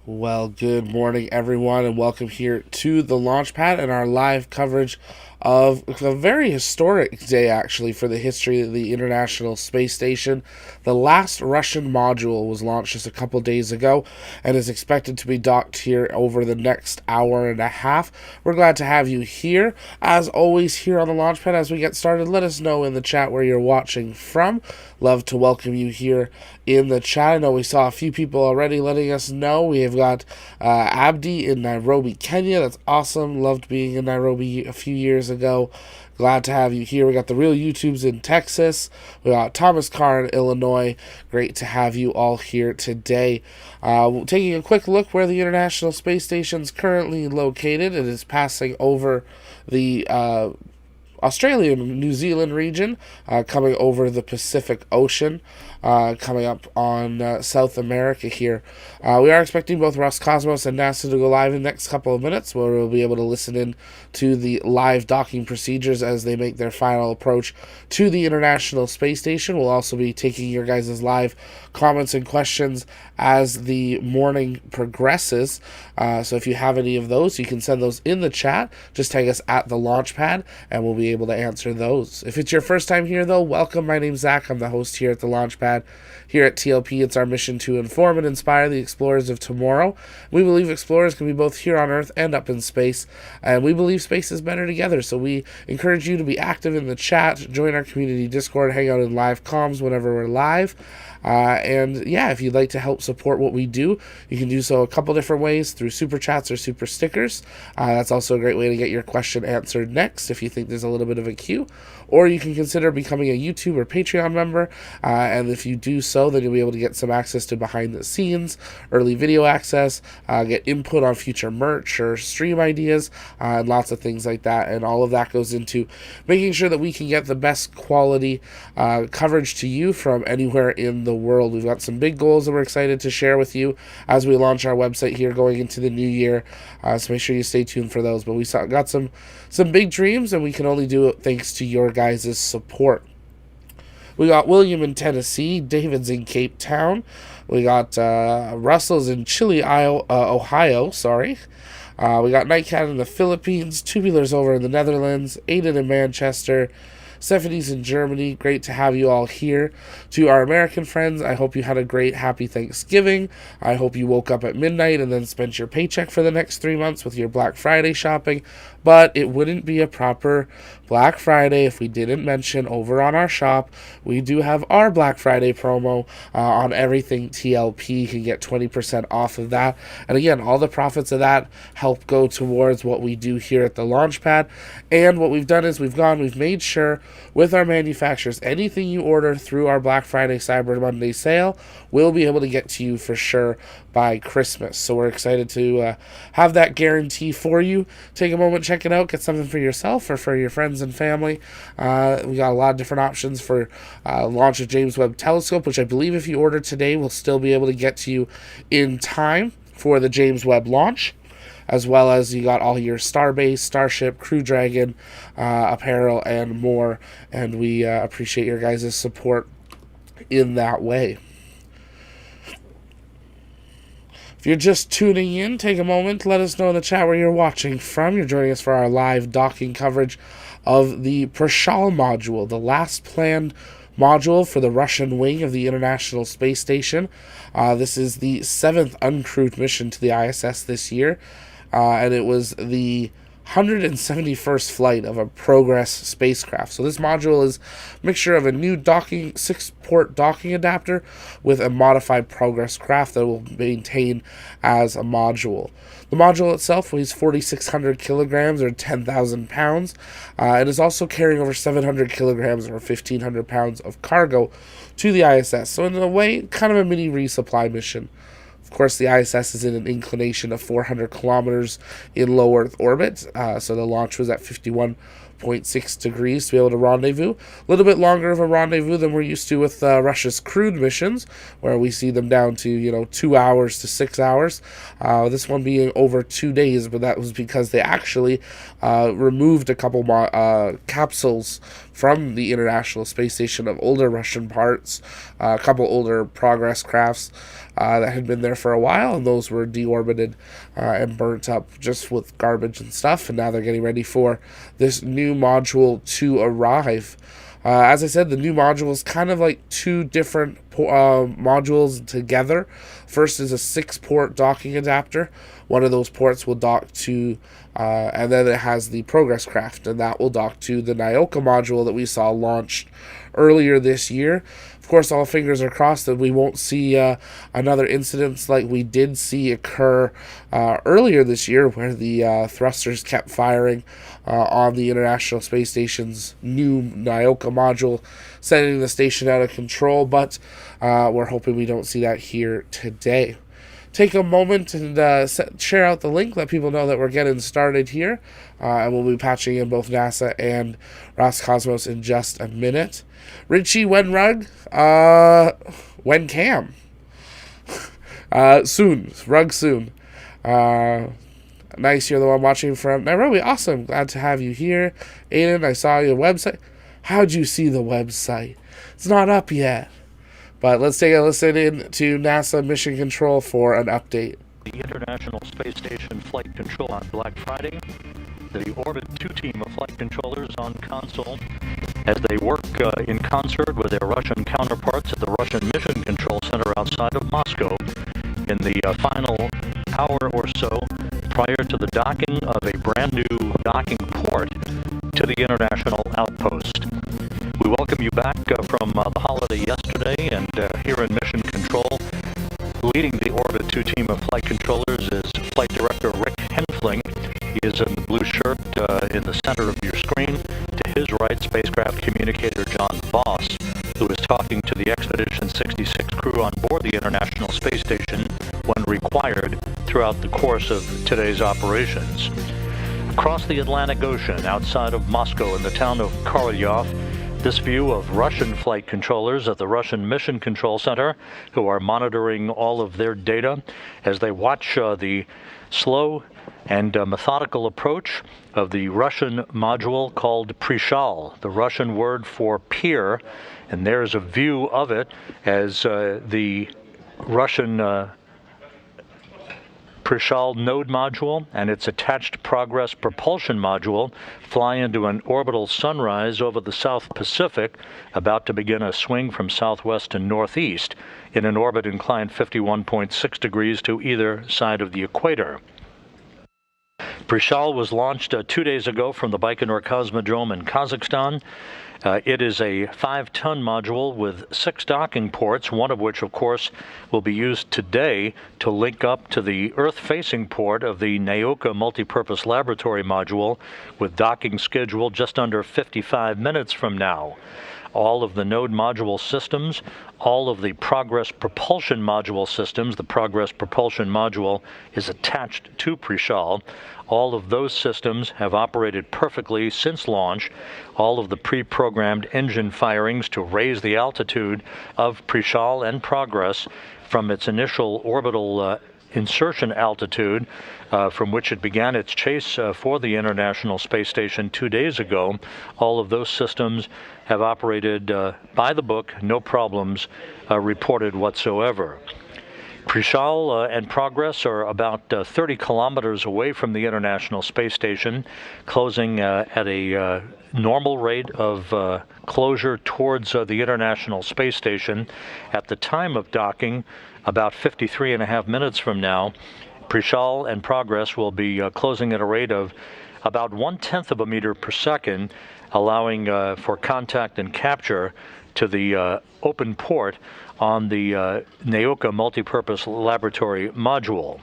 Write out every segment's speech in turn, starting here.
Well, good morning, everyone, and welcome here to the launch pad and our live coverage of a very historic day, actually, for the history of the International Space Station. The last Russian module was launched just a couple days ago and is expected to be docked here over the next hour and a half. We're glad to have you here. As always, here on the launch pad, as we get started, let us know in the chat where you're watching from. Love to welcome you here in the chat. I know we saw a few people already letting us know. We have got Abdi in Nairobi, Kenya. That's awesome. Loved being in Nairobi a few years ago. Glad to have you here. We got the real YouTubes in Texas. We got Thomas Carr in Illinois. Great to have you all here today. Taking a quick look where the International Space Station is currently located. It is passing over the Australian New Zealand region, coming over the Pacific Ocean, coming up on South America here. We are expecting both Roscosmos and NASA to go live in the next couple of minutes, where we'll be able to listen in to the live docking procedures as they make their final approach to the International Space Station. We'll also be taking your guys' live comments and questions as the morning progresses. So if you have any of those, you can send those in the chat. Just tag us at the launch pad, and we'll be able to answer those. If it's your first time here, though, welcome. My name's Zach. I'm the host here at the launch pad. Here at TLP, it's our mission to inform and inspire the explorers of tomorrow. We believe explorers can be both here on Earth and up in space, and we believe space is better together. So we encourage you to be active in the chat, join our community Discord, hang out in live comms whenever we're live. And yeah, if you'd like to help support what we do, you can do so a couple different ways through super chats or super stickers. That's also a great way to get your question answered next if you think there's a little bit of a queue. Or you can consider becoming a YouTube or Patreon member. And if you do so, then you'll be able to get some access to behind the scenes, early video access, get input on future merch or stream ideas, and lots of things like that. And all of that goes into making sure that we can get the best quality coverage to you from anywhere in the world. We've got some big goals that we're excited to share with you as we launch our website here going into the new year. So make sure you stay tuned for those. But we got some big dreams, and we can only do it thanks to your guys' support. We got William in Tennessee, David's in Cape Town. We got Russell's in Chile, Ohio. Sorry. We got Nightcat in the Philippines, Tubular's over in the Netherlands, Aiden in Manchester, Stephanie's in Germany. Great to have you all here. To our American friends, I hope you had a great, happy Thanksgiving. I hope you woke up at midnight and then spent your paycheck for the next 3 months with your Black Friday shopping. But it wouldn't be a proper Black Friday if we didn't mention over on our shop, we do have our Black Friday promo on everything TLP. You can get 20% off of that. And again, all the profits of that help go towards what we do here at the Launchpad. And what we've done is we've made sure with our manufacturers, anything you order through our Black Friday Cyber Monday sale, we'll be able to get to you for sure by Christmas. So we're excited to have that guarantee for you. Take a moment, check it out, get something for yourself or for your friends and family. We got a lot of different options for launch of James Webb Telescope, which I believe if you order today, we'll still be able to get to you in time for the James Webb launch. As well as you got all your Starbase, Starship, Crew Dragon, apparel, and more. And we appreciate your guys' support in that way. If you're just tuning in, take a moment, let us know in the chat where you're watching from. You're joining us for our live docking coverage of the Prichal Module, the last planned module for the Russian wing of the International Space Station. This is the 7th uncrewed mission to the ISS this year. And it was the 171st flight of a Progress spacecraft. So this module is a mixture of a new 6-port docking adapter with a modified Progress craft that will maintain as a module. The module itself weighs 4,600 kilograms or 10,000 pounds. It is also carrying over 700 kilograms or 1,500 pounds of cargo to the ISS. So in a way, kind of a mini resupply mission. Of course, the ISS is in an inclination of 400 kilometers in low Earth orbit, so the launch was at 51.6 degrees to be able to rendezvous. A little bit longer of a rendezvous than we're used to with Russia's crewed missions, where we see them down to 2 hours to 6 hours. This one being over 2 days, but that was because they actually removed a couple capsules from the International Space Station of older Russian parts, a couple older Progress crafts. that had been there for a while, and those were deorbited and burnt up just with garbage and stuff, and now they're getting ready for this new module to arrive. As I said, the new module is kind of like two different modules together. First is a 6-port docking adapter. One of those ports will dock to, and then it has the Progress craft, and that will dock to the Nyoka module that we saw launched earlier this year. Of course, all fingers are crossed that we won't see another incident like we did see occur earlier this year, where the thrusters kept firing on the International Space Station's new Nyoka module, sending the station out of control, but we're hoping we don't see that here today. Take a moment and share out the link, let people know that we're getting started here, and we'll be patching in both NASA and Roscosmos in just a minute. Richie, when Rug? When Cam? Soon. Rug soon. Nice, you're the one watching from Nairobi. Awesome. Glad to have you here. Aiden, I saw your website. How'd you see the website? It's not up yet. But let's take a listen in to NASA Mission Control for an update. The International Space Station Flight Control on Black Friday. The Orbit 2 team of flight controllers on console as they work in concert with their Russian counterparts at the Russian Mission Control Center outside of Moscow in the final hour or so prior to the docking of a brand new docking port to the International Outpost. We welcome you back from the holiday yesterday, and here in Mission Control, leading the Orbit 2 team of flight controllers is Flight Director Rick Henfling. He is in the blue shirt in the center of your screen. To his right, spacecraft communicator John Voss, who is talking to the Expedition 66 crew on board the International Space Station when required throughout the course of today's operations. Across the Atlantic Ocean, outside of Moscow in the town of Korolyov, this view of Russian flight controllers at the Russian Mission Control Center, who are monitoring all of their data as they watch the slow and methodical approach of the Russian module called Prichal, the Russian word for pier. And there's a view of it as the Russian Prichal Node Module and its attached Progress propulsion module fly into an orbital sunrise over the South Pacific, about to begin a swing from southwest to northeast in an orbit inclined 51.6 degrees to either side of the equator. Prichal was launched 2 days ago from the Baikonur Cosmodrome in Kazakhstan. It is a 5-ton module with 6 docking ports, one of which, of course, will be used today to link up to the Earth-facing port of the Nyoka Multipurpose Laboratory module, with docking scheduled just under 55 minutes from now. All of the node module systems, all of the Progress propulsion module systems, the Progress propulsion module is attached to Prichal. All of those systems have operated perfectly since launch. All of the pre-programmed engine firings to raise the altitude of Prichal and Progress from its initial orbital insertion altitude from which it began its chase for the International Space Station 2 days ago. All of those systems have operated by the book, no problems reported whatsoever. Prichal and Progress are about 30 kilometers away from the International Space Station, closing at a normal rate of closure towards the International Space Station. At the time of docking, about 53.5 minutes from now, Prichal and Progress will be closing at a rate of about 1/10 of a meter per second, allowing for contact and capture to the open port on the Nyoka Multipurpose Laboratory module.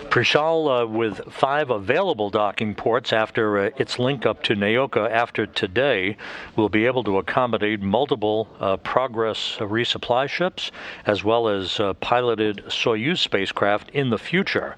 Prichal, with 5 available docking ports after its link up to Nyoka after today, will be able to accommodate multiple Progress resupply ships, as well as piloted Soyuz spacecraft in the future.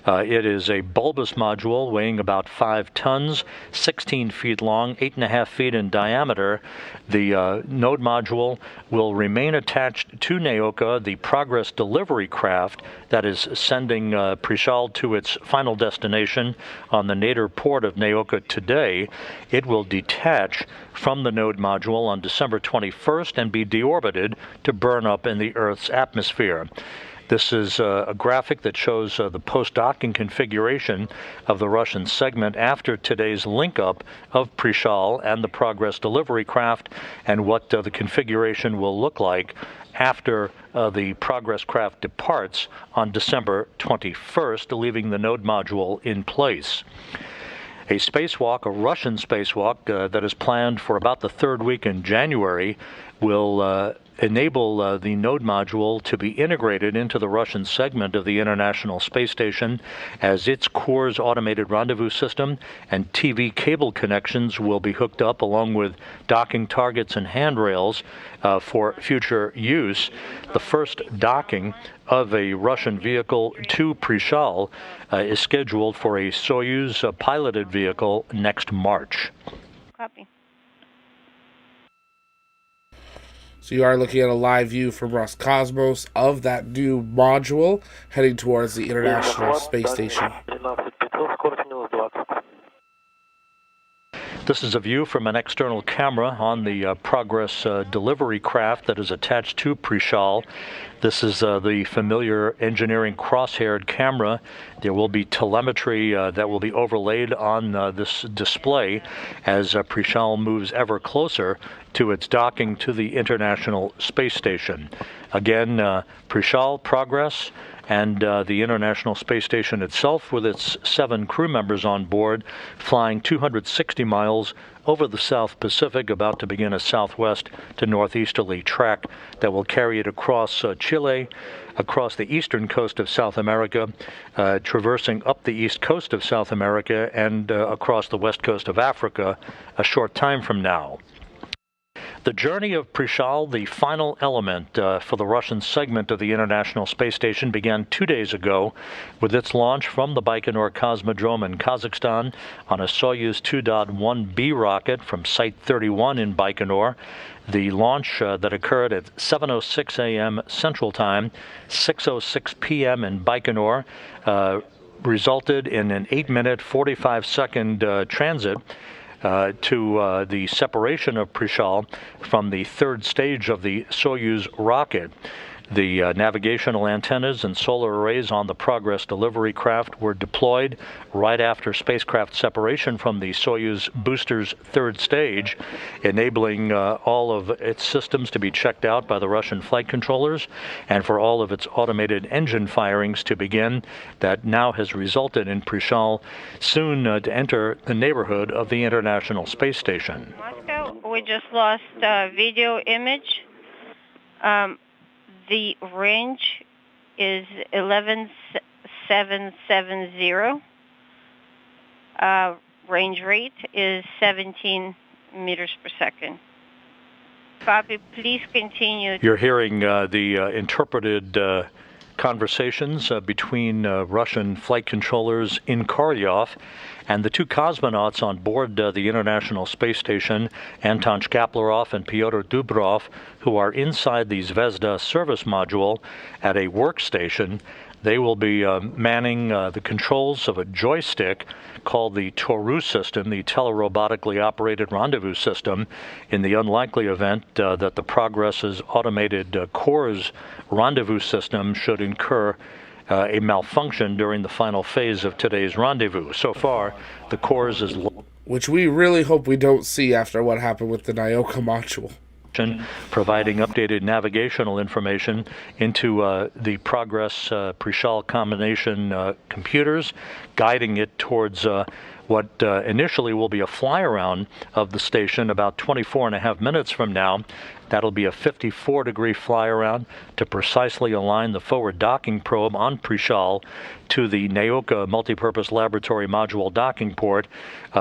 It is a bulbous module weighing about 5 tons, 16 feet long, 8.5 feet in diameter. The node module will remain attached to Nyoka, the Progress delivery craft that is sending Prichal Prichal to its final destination on the nadir port of Naoka today, it will detach from the Node module on December 21st and be deorbited to burn up in the Earth's atmosphere. This is a graphic that shows the post-docking configuration of the Russian segment after today's link-up of Prichal and the Progress delivery craft, and what the configuration will look like after the Progress craft departs on December 21st, leaving the Node module in place. A spacewalk, a Russian spacewalk that is planned for about the third week in January, will enable the Node module to be integrated into the Russian segment of the International Space Station, as its core's automated rendezvous system and TV cable connections will be hooked up, along with docking targets and handrails for future use. The first docking of a Russian vehicle to Prichal is scheduled for a Soyuz piloted vehicle next March. Copy. So you are looking at a live view from Roscosmos of that new module heading towards the International Space Station. This is a view from an external camera on the Progress delivery craft that is attached to Prichal. This is the familiar engineering cross-haired camera. There will be telemetry that will be overlaid on this display as Prichal moves ever closer to its docking to the International Space Station. Again, Prichal, Progress, and the International Space Station itself, with its 7 crew members on board, flying 260 miles over the South Pacific, about to begin a southwest to northeasterly track that will carry it across Chile, across the eastern coast of South America, traversing up the east coast of South America, and across the west coast of Africa a short time from now. The journey of Prichal, the final element for the Russian segment of the International Space Station, began 2 days ago with its launch from the Baikonur Cosmodrome in Kazakhstan on a Soyuz 2.1B rocket from Site 31 in Baikonur. The launch that occurred at 7:06 a.m. Central Time, 6:06 p.m. in Baikonur, resulted in an 8-minute, 45-second transit to the separation of Prichal from the third stage of the Soyuz rocket. The navigational antennas and solar arrays on the Progress delivery craft were deployed right after spacecraft separation from the Soyuz booster's third stage, enabling all of its systems to be checked out by the Russian flight controllers and for all of its automated engine firings to begin. That now has resulted in Prichal soon to enter the neighborhood of the International Space Station. Moscow, we just lost video image. The range is 11,770. Range rate is 17 meters per second. Copy. Please continue. You're hearing the interpreted conversations between Russian flight controllers in Korolyov and the 2 cosmonauts on board the International Space Station, Anton Shkaplerov and Pyotr Dubrov, who are inside the Zvezda service module at a workstation. They will be manning the controls of a joystick called the Toru system, the telerobotically operated rendezvous system, in the unlikely event that the Progress's automated core's rendezvous system should incur a malfunction during the final phase of today's rendezvous. So far, the core's is which we really hope we don't see after what happened with the Naoka module, providing updated navigational information into the Progress Prichal combination computers, guiding it towards what initially will be a fly-around of the station about 24.5 minutes from now. That'll be a 54-degree fly-around to precisely align the forward docking probe on Prichal to the Naoka Multipurpose Laboratory Module docking port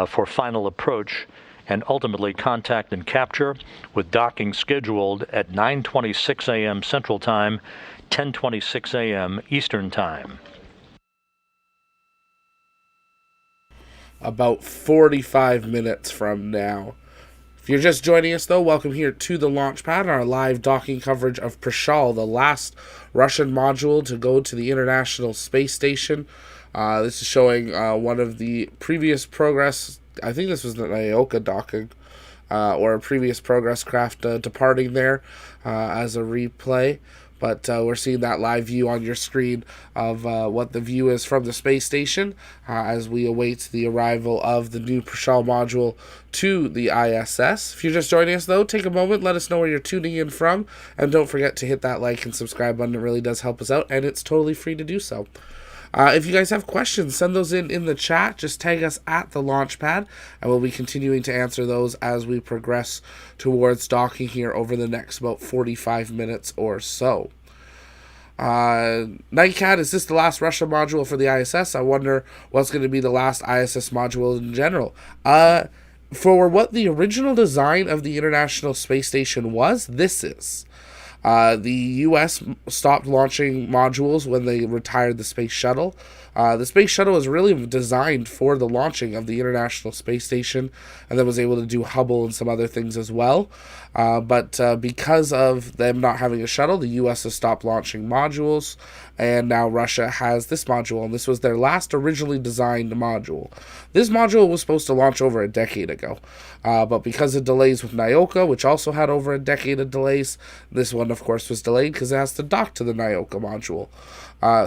for final approach and ultimately contact and capture, with docking scheduled at 9:26 a.m. Central Time, 10:26 a.m. Eastern Time. About 45 minutes from now. If you're just joining us, though, welcome here to the launch pad, our live docking coverage of Prichal, the last Russian module to go to the International Space Station. This is showing one of the previous progress. I think this was the Nyoka docking, or a previous progress craft departing there as a replay. But we're seeing that live view on your screen of what the view is from the space station as we await the arrival of the new Prichal module to the ISS. If you're just joining us, though, take a moment, let us know where you're tuning in from, and don't forget to hit that like and subscribe button. It really does help us out, and it's totally free to do so. If you guys have questions, send those in the chat. Just tag us at the Launchpad, and we'll be continuing to answer those as we progress towards docking here over the next about 45 minutes or so. Nightcat, is this the last Russia module for the ISS? I wonder what's going to be the last ISS module in general. For what the original design of the International Space Station was, this is. The U.S. stopped launching modules when they retired the Space Shuttle. The Space Shuttle was really designed for the launching of the International Space Station, and then was able to do Hubble and some other things as well. But because of them not having a shuttle, the U.S. has stopped launching modules, and now Russia has this module, and this was their last originally designed module. This module was supposed to launch over a decade ago, but because of delays with Nyoka, which also had over a decade of delays, this one, of course, was delayed because it has to dock to the Nyoka module.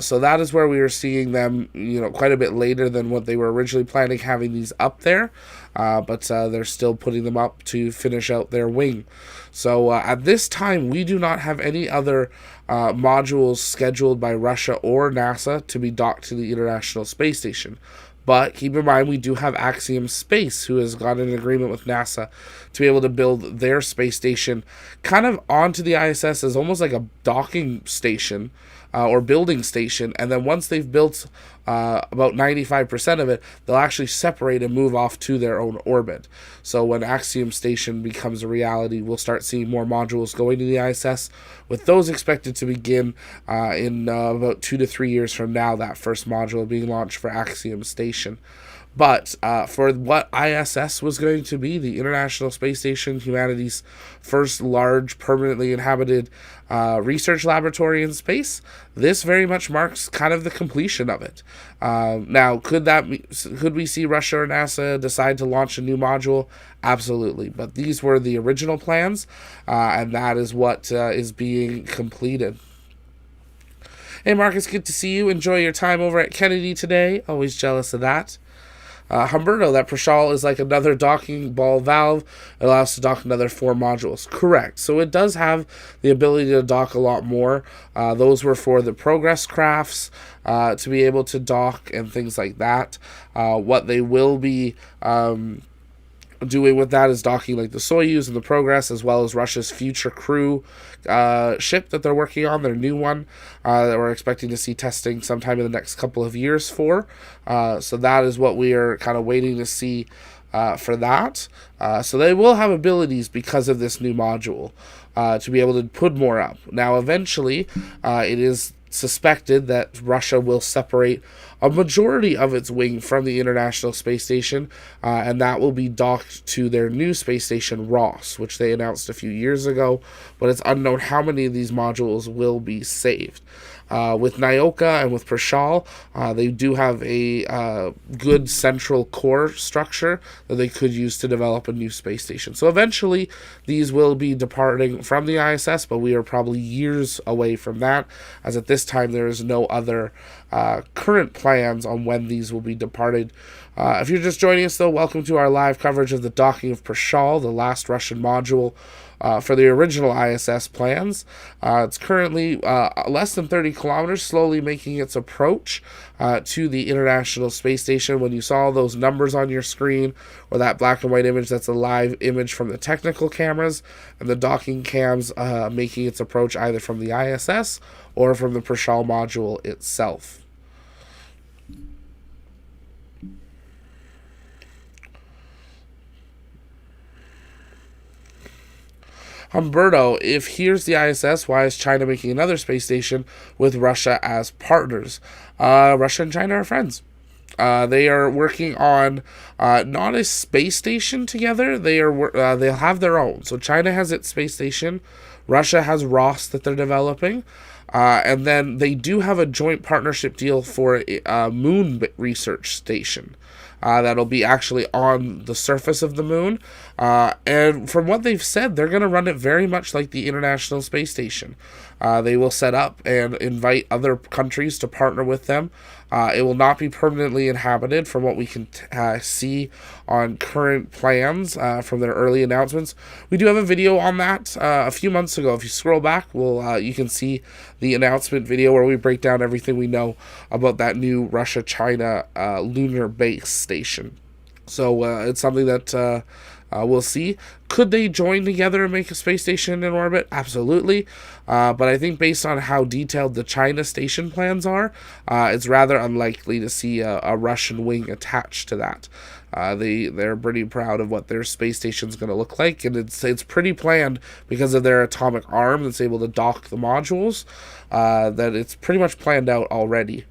So that is where we were seeing them, quite a bit later than what they were originally planning, having these up there. But they're still putting them up to finish out their wing. So at this time, we do not have any other modules scheduled by Russia or NASA to be docked to the International Space Station. But keep in mind, we do have Axiom Space, who has got an agreement with NASA to be able to build their space station kind of onto the ISS as almost like a docking station or building station. And then once they've built about 95% of it, they'll actually separate and move off to their own orbit. So when Axiom Station becomes a reality, we'll start seeing more modules going to the ISS, with those expected to begin in about 2 to 3 years from now, that first module being launched for Axiom Station. But for what ISS was going to be, the International Space Station, humanity's first large permanently inhabited research laboratory in space, this very much marks kind of the completion of it. Now, could we see Russia or NASA decide to launch a new module? Absolutely. But these were the original plans, and that is what is being completed. Hey, Marcus, good to see you. Enjoy your time over at Kennedy today. Always jealous of that. Humberto, that Prichal is like another docking ball valve. It allows us to dock another 4 modules. Correct. So it does have the ability to dock a lot more. Those were for the progress crafts to be able to dock and things like that. What they will be doing with that is docking like the Soyuz and the Progress, as well as Russia's future crew ship that they're working on, their new one that we're expecting to see testing sometime in the next couple of years for. So that is what we are kind of waiting to see for that. So they will have abilities because of this new module to be able to put more up. Now, eventually, it is suspected that Russia will separate a majority of its wing from the International Space Station, and that will be docked to their new space station, Ross, which they announced a few years ago, but it's unknown how many of these modules will be saved. With Nyoka and with Prichal, they do have a good central core structure that they could use to develop a new space station. So eventually, these will be departing from the ISS, but we are probably years away from that, as at this time there is no other current plans on when these will be departed. If you're just joining us, though, welcome to our live coverage of the docking of Prichal, the last Russian module for the original ISS plans. It's currently less than 30 kilometers, slowly making its approach to the International Space Station. When you saw those numbers on your screen, or that black and white image, that's a live image from the technical cameras, and the docking cams making its approach either from the ISS or from the Prichal module itself. Humberto, if here's the ISS, why is China making another space station with Russia as partners? Russia and China are friends. They are working on not a space station together. They'll have their own. So China has its space station. Russia has Ross that they're developing. And then they do have a joint partnership deal for a moon research station. That'll be actually on the surface of the moon. And from what they've said, they're going to run it very much like the International Space Station. They will set up and invite other countries to partner with them. It will not be permanently inhabited from what we can see on current plans from their early announcements. We do have a video on that a few months ago. If you scroll back, you can see the announcement video where we break down everything we know about that new Russia-China lunar base station. So it's something that we'll see. Could they join together and make a space station in orbit? Absolutely. But I think based on how detailed the China station plans are, it's rather unlikely to see a Russian wing attached to that. They're pretty proud of what their space station's going to look like, and it's pretty planned because of their atomic arm that's able to dock the modules, that it's pretty much planned out already.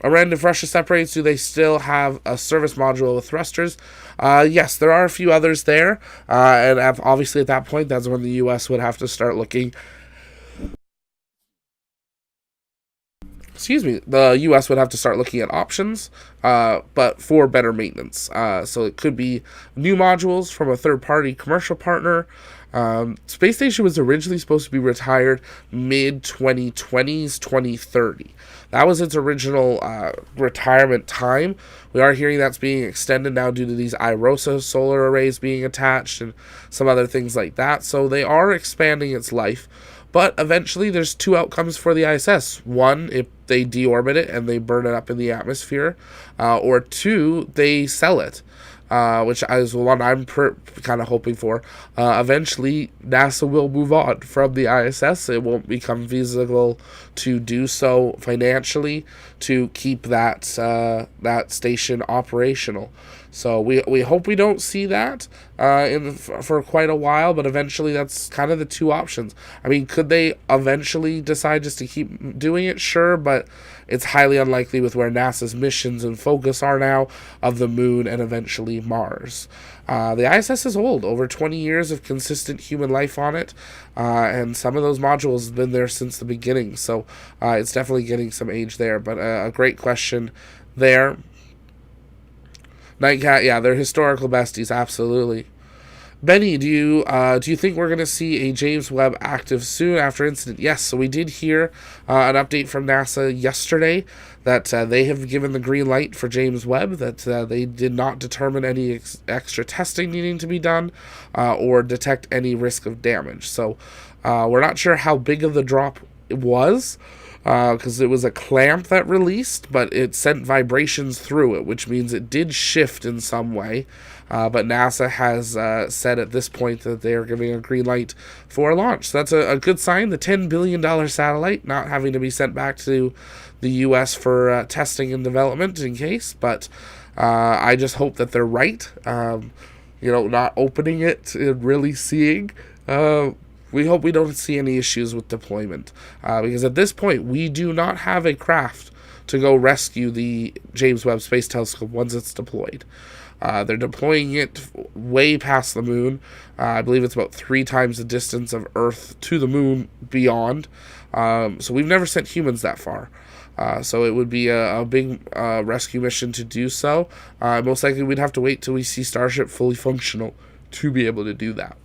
Around, if Russia separates, do they still have a service module with thrusters? Yes, there are a few others there, and obviously at that point, that's when the U.S. would have to start looking. The U.S. would have to start looking at options, but for better maintenance. So it could be new modules from a third-party commercial partner. Space Station was originally supposed to be retired mid-2020s, 2030. That was its original retirement time. We are hearing that's being extended now due to these IROSA solar arrays being attached and some other things like that. So they are expanding its life. But eventually there's two outcomes for the ISS. One, if they deorbit it and they burn it up in the atmosphere. Or two, they sell it. Which is one I'm kind of hoping for. Eventually, NASA will move on from the ISS. It won't become feasible to do so financially to keep that station operational. So we hope we don't see that for quite a while, but eventually that's kind of the two options. I mean, could they eventually decide just to keep doing it? Sure, but it's highly unlikely with where NASA's missions and focus are now of the moon and eventually Mars. The ISS is old, over 20 years of consistent human life on it, and some of those modules have been there since the beginning, so it's definitely getting some age there, but a great question there. Nightcat, yeah, they're historical besties, absolutely. Benny, do you think we're going to see a James Webb active soon after incident? Yes, so we did hear an update from NASA yesterday that they have given the green light for James Webb, that they did not determine any extra testing needing to be done or detect any risk of damage. So we're not sure how big of the drop it was, because it was a clamp that released, but it sent vibrations through it, which means it did shift in some way. But NASA has said at this point that they are giving a green light for launch. So that's a good sign. The $10 billion satellite not having to be sent back to the U.S. for testing and development in case. But I just hope that they're right. Not opening it and really seeing. We hope we don't see any issues with deployment. Because at this point, we do not have a craft to go rescue the James Webb Space Telescope once it's deployed. They're deploying it way past the moon. I believe it's about 3 times the distance of Earth to the moon beyond. So we've never sent humans that far. So it would be a big rescue mission to do so. Most likely we'd have to wait till we see Starship fully functional to be able to do that.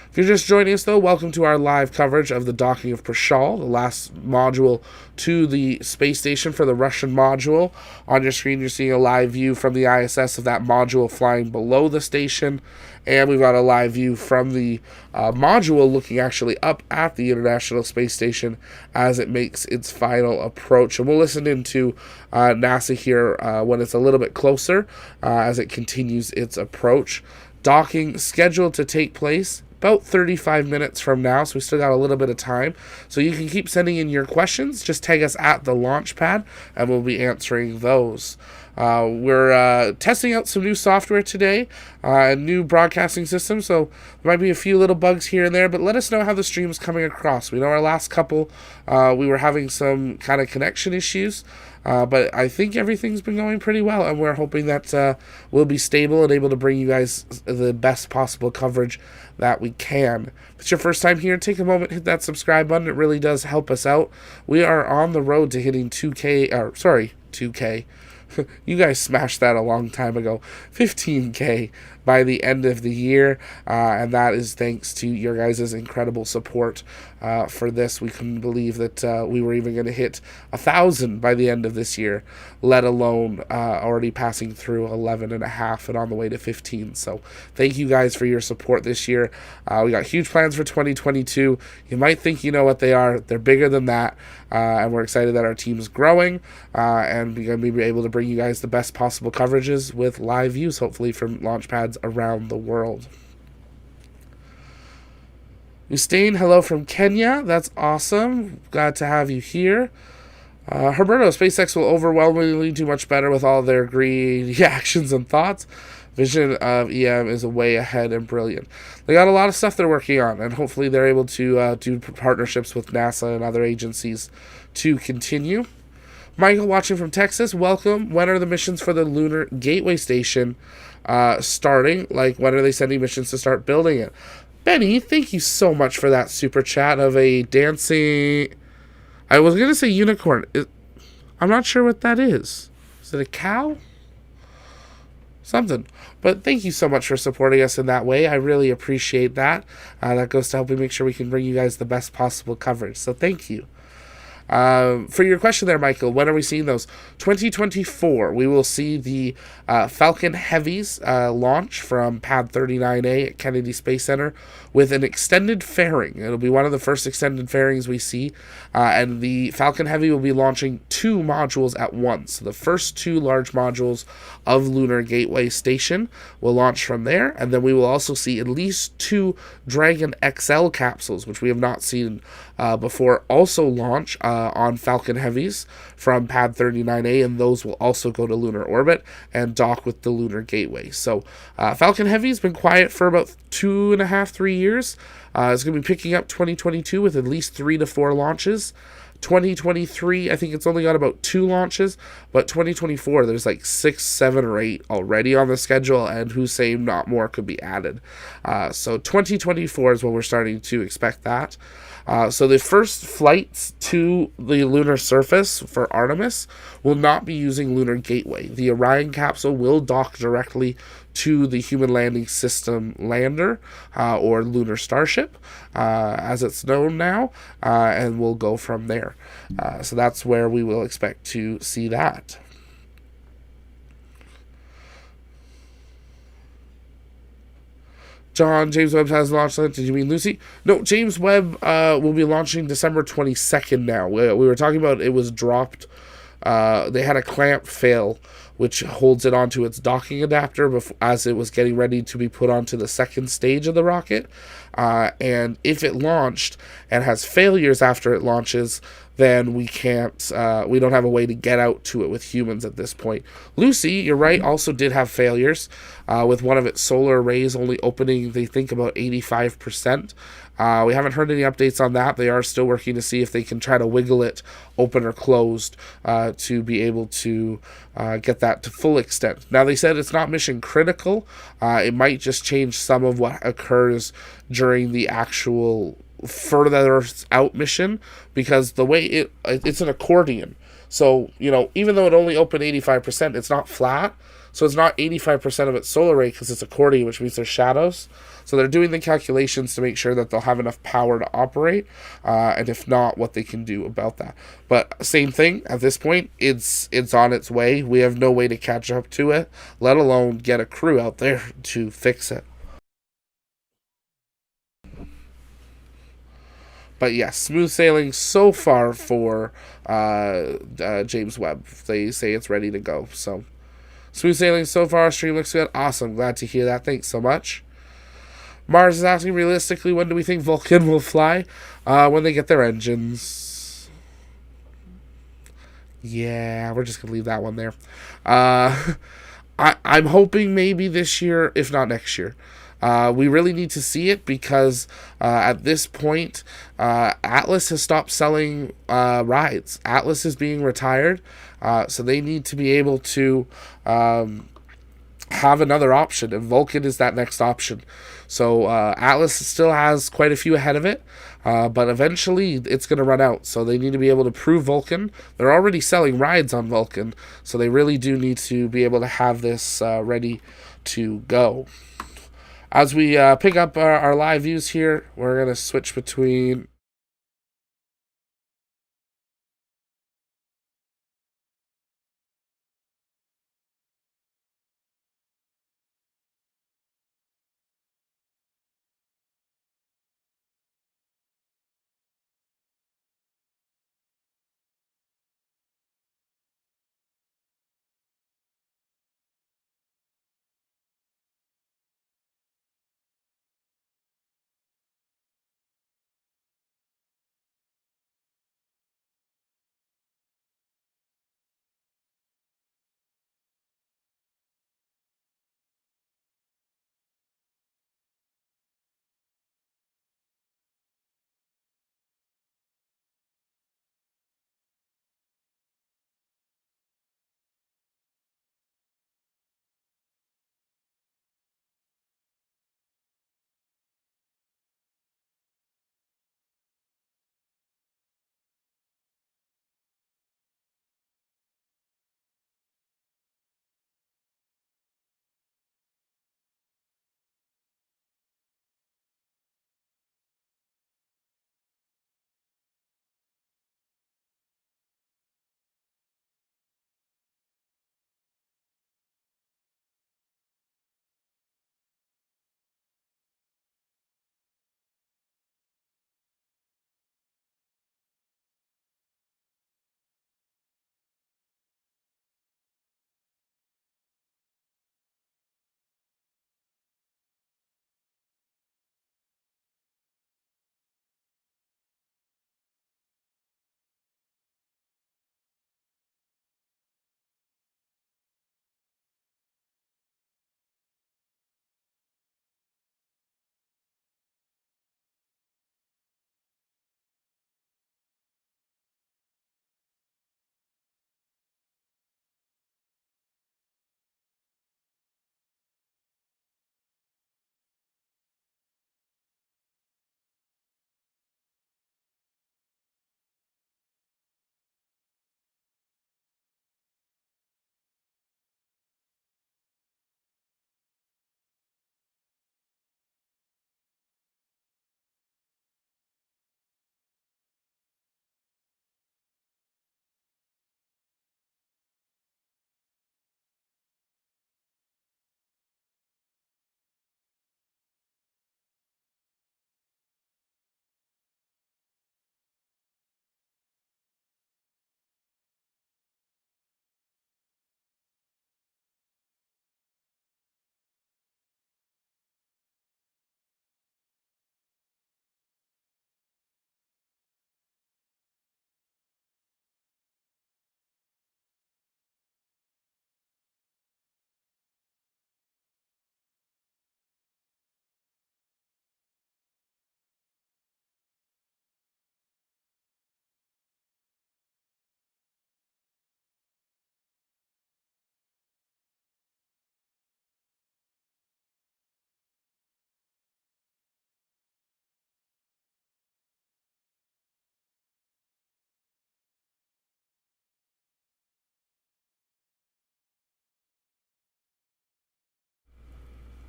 If you're just joining us, though, welcome to our live coverage of the docking of Prichal, the last module to the space station for the Russian module. On your screen, you're seeing a live view from the ISS of that module flying below the station, and we've got a live view from the module looking actually up at the International Space Station as it makes its final approach. And we'll listen into NASA here when it's a little bit closer as it continues its approach. Docking scheduled to take place about 35 minutes from now, so we still got a little bit of time. So you can keep sending in your questions. Just tag us at the launch pad, and we'll be answering those. We're testing out some new software today, a new broadcasting system, so there might be a few little bugs here and there, but let us know how the stream is coming across. We know our last couple, we were having some kind of connection issues, But I think everything's been going pretty well, and we're hoping that we'll be stable and able to bring you guys the best possible coverage that we can. If it's your first time here, take a moment, hit that subscribe button. It really does help us out. We are on the road to hitting 2K. You guys smashed that a long time ago. 15K by the end of the year, and that is thanks to your guys' incredible support for this. We couldn't believe that we were even going to hit 1,000 by the end of this year, let alone already passing through 11.5 and on the way to 15. So thank you guys for your support this year. We got huge plans for 2022. You might think you know what they are. They're bigger than that, and we're excited that our team's growing, and we're going to be able to bring you guys the best possible coverages with live views, hopefully, from launch pads around the world. Ustane, hello from Kenya. That's awesome. Glad to have you here. Herberto, SpaceX will overwhelmingly do much better with all their greedy actions and thoughts. Vision of EM is way ahead and brilliant. They got a lot of stuff they're working on, and hopefully they're able to do partnerships with NASA and other agencies to continue. Michael, watching from Texas, welcome. When are the missions for the Lunar Gateway Station starting? Like, when are they sending missions to start building it? Benny, thank you so much for that super chat of a dancing... I was going to say unicorn. I'm not sure what that is. Is it a cow? Something. But thank you so much for supporting us in that way. I really appreciate that. That goes to helping make sure we can bring you guys the best possible coverage. So thank you. For your question there, Michael, when are we seeing those? 2024, we will see the Falcon Heavies launch from Pad 39A at Kennedy Space Center with an extended fairing. It'll be one of the first extended fairings we see, and the Falcon Heavy will be launching 2 modules at once. So the first 2 large modules of Lunar Gateway Station will launch from there, and then we will also see at least 2 Dragon XL capsules, which we have not seen before, also launch on Falcon Heavies from Pad 39A, and those will also go to lunar orbit and dock with the Lunar Gateway. So Falcon Heavy's been quiet for about 2.5-3 years. It's going to be picking up 2022 with at least 3 to 4 launches. 2023, I think it's only got about 2 launches, but 2024, there's like 6, 7, or 8 already on the schedule, and who's saying not more could be added. So 2024 is when we're starting to expect that. So the first flights to the lunar surface for Artemis will not be using Lunar Gateway. The Orion capsule will dock directly to the Human Landing System lander, or Lunar Starship, as it's known now, and we'll go from there. So that's where we will expect to see that. John, James Webb has launched. Did you mean Lucy? No, James Webb will be launching December 22nd now. We were talking about it was dropped. They had a clamp fail, which holds it onto its docking adapter as it was getting ready to be put onto the second stage of the rocket. And if it launched and has failures after it launches, then we don't have a way to get out to it with humans at this point. Lucy, you're right, also did have failures with one of its solar arrays only opening, they think, about 85%. We haven't heard any updates on that. They are still working to see if they can try to wiggle it open or closed to be able to get that to full extent. Now, they said it's not mission critical. It might just change some of what occurs during the actual further out mission, because the way it's an accordion. So, even though it only opened 85%, it's not flat. So it's not 85% of its solar array because it's accordion, which means there's shadows. So they're doing the calculations to make sure that they'll have enough power to operate, and if not, what they can do about that. But same thing, at this point, it's on its way. We have no way to catch up to it, let alone get a crew out there to fix it. But yes, smooth sailing so far for James Webb. They say it's ready to go. So smooth sailing so far. Stream looks good. Awesome. Glad to hear that. Thanks so much. Mars is asking, realistically, when do we think Vulcan will fly? When they get their engines. Yeah, we're just going to leave that one there. I'm hoping maybe this year, if not next year. We really need to see it because at this point, Atlas has stopped selling rides. Atlas is being retired, so they need to be able to have another option, and Vulcan is that next option. So Atlas still has quite a few ahead of it, but eventually it's going to run out. So they need to be able to prove Vulcan. They're already selling rides on Vulcan, so they really do need to be able to have this ready to go. As we pick up our live views here, we're going to switch between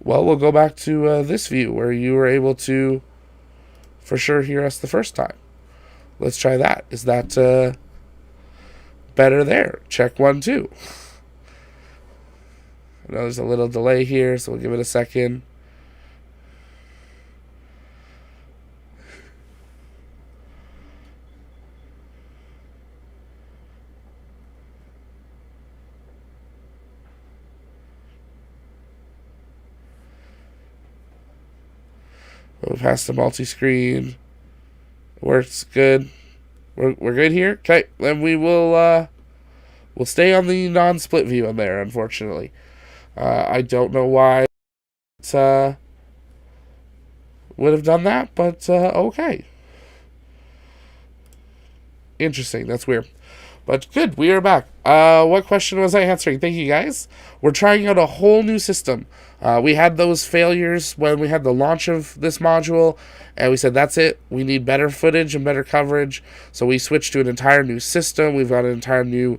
well, we'll go back to this view where you were able to for sure hear us the first time. Let's try that. Is that better there? Check 1, 2. I know there's a little delay here, so we'll give it a second. We'll pass the multi-screen. Works good. We're good here. Okay, then we'll stay on the non-split view on there. Unfortunately, I don't know why would have done that, but okay. Interesting. That's weird. But good, we are back. What question was I answering? Thank you, guys. We're trying out a whole new system. We had those failures when we had the launch of this module, and we said, that's it. We need better footage and better coverage. So we switched to an entire new system. We've got an entire new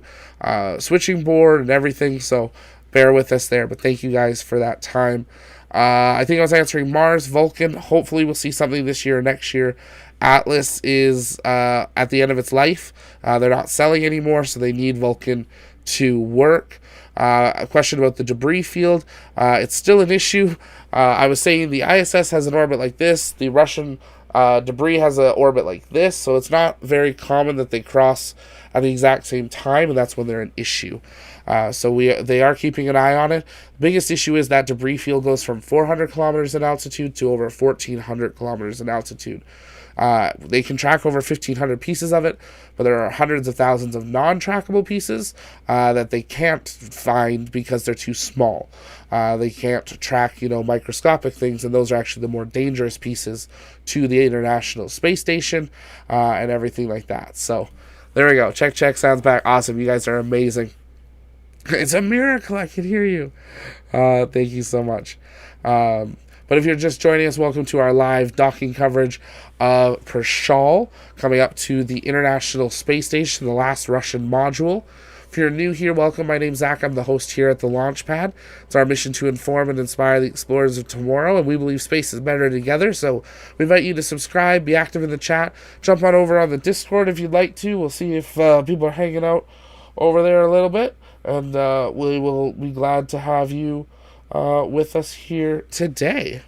switching board and everything. So bear with us there. But thank you, guys, for that time. I think I was answering Mars, Vulcan. Hopefully we'll see something this year or next year. Atlas is at the end of its life. They're not selling anymore, so they need Vulcan to work. A question about the debris field. It's still an issue. I was saying the ISS has an orbit like this. The Russian debris has an orbit like this, so it's not very common that they cross at the exact same time, and that's when they're an issue. So they are keeping an eye on it. The biggest issue is that debris field goes from 400 kilometers in altitude to over 1,400 kilometers in altitude. They can track over 1,500 pieces of it, but there are hundreds of thousands of non-trackable pieces that they can't find because they're too small. They can't track, microscopic things, and those are actually the more dangerous pieces to the International Space Station and everything like that. So there we go. Check, sounds back. Awesome. You guys are amazing. It's a miracle I can hear you. Thank you so much. But if you're just joining us, welcome to our live docking coverage of Prichal, coming up to the International Space Station, the last Russian module. If you're new here, welcome. My name's Zach. I'm the host here at the launch pad. It's our mission to inform and inspire the explorers of tomorrow, and we believe space is better together. So we invite you to subscribe, be active in the chat, jump on over on the Discord if you'd like to. We'll see if people are hanging out over there a little bit, and we will be glad to have you with us here today.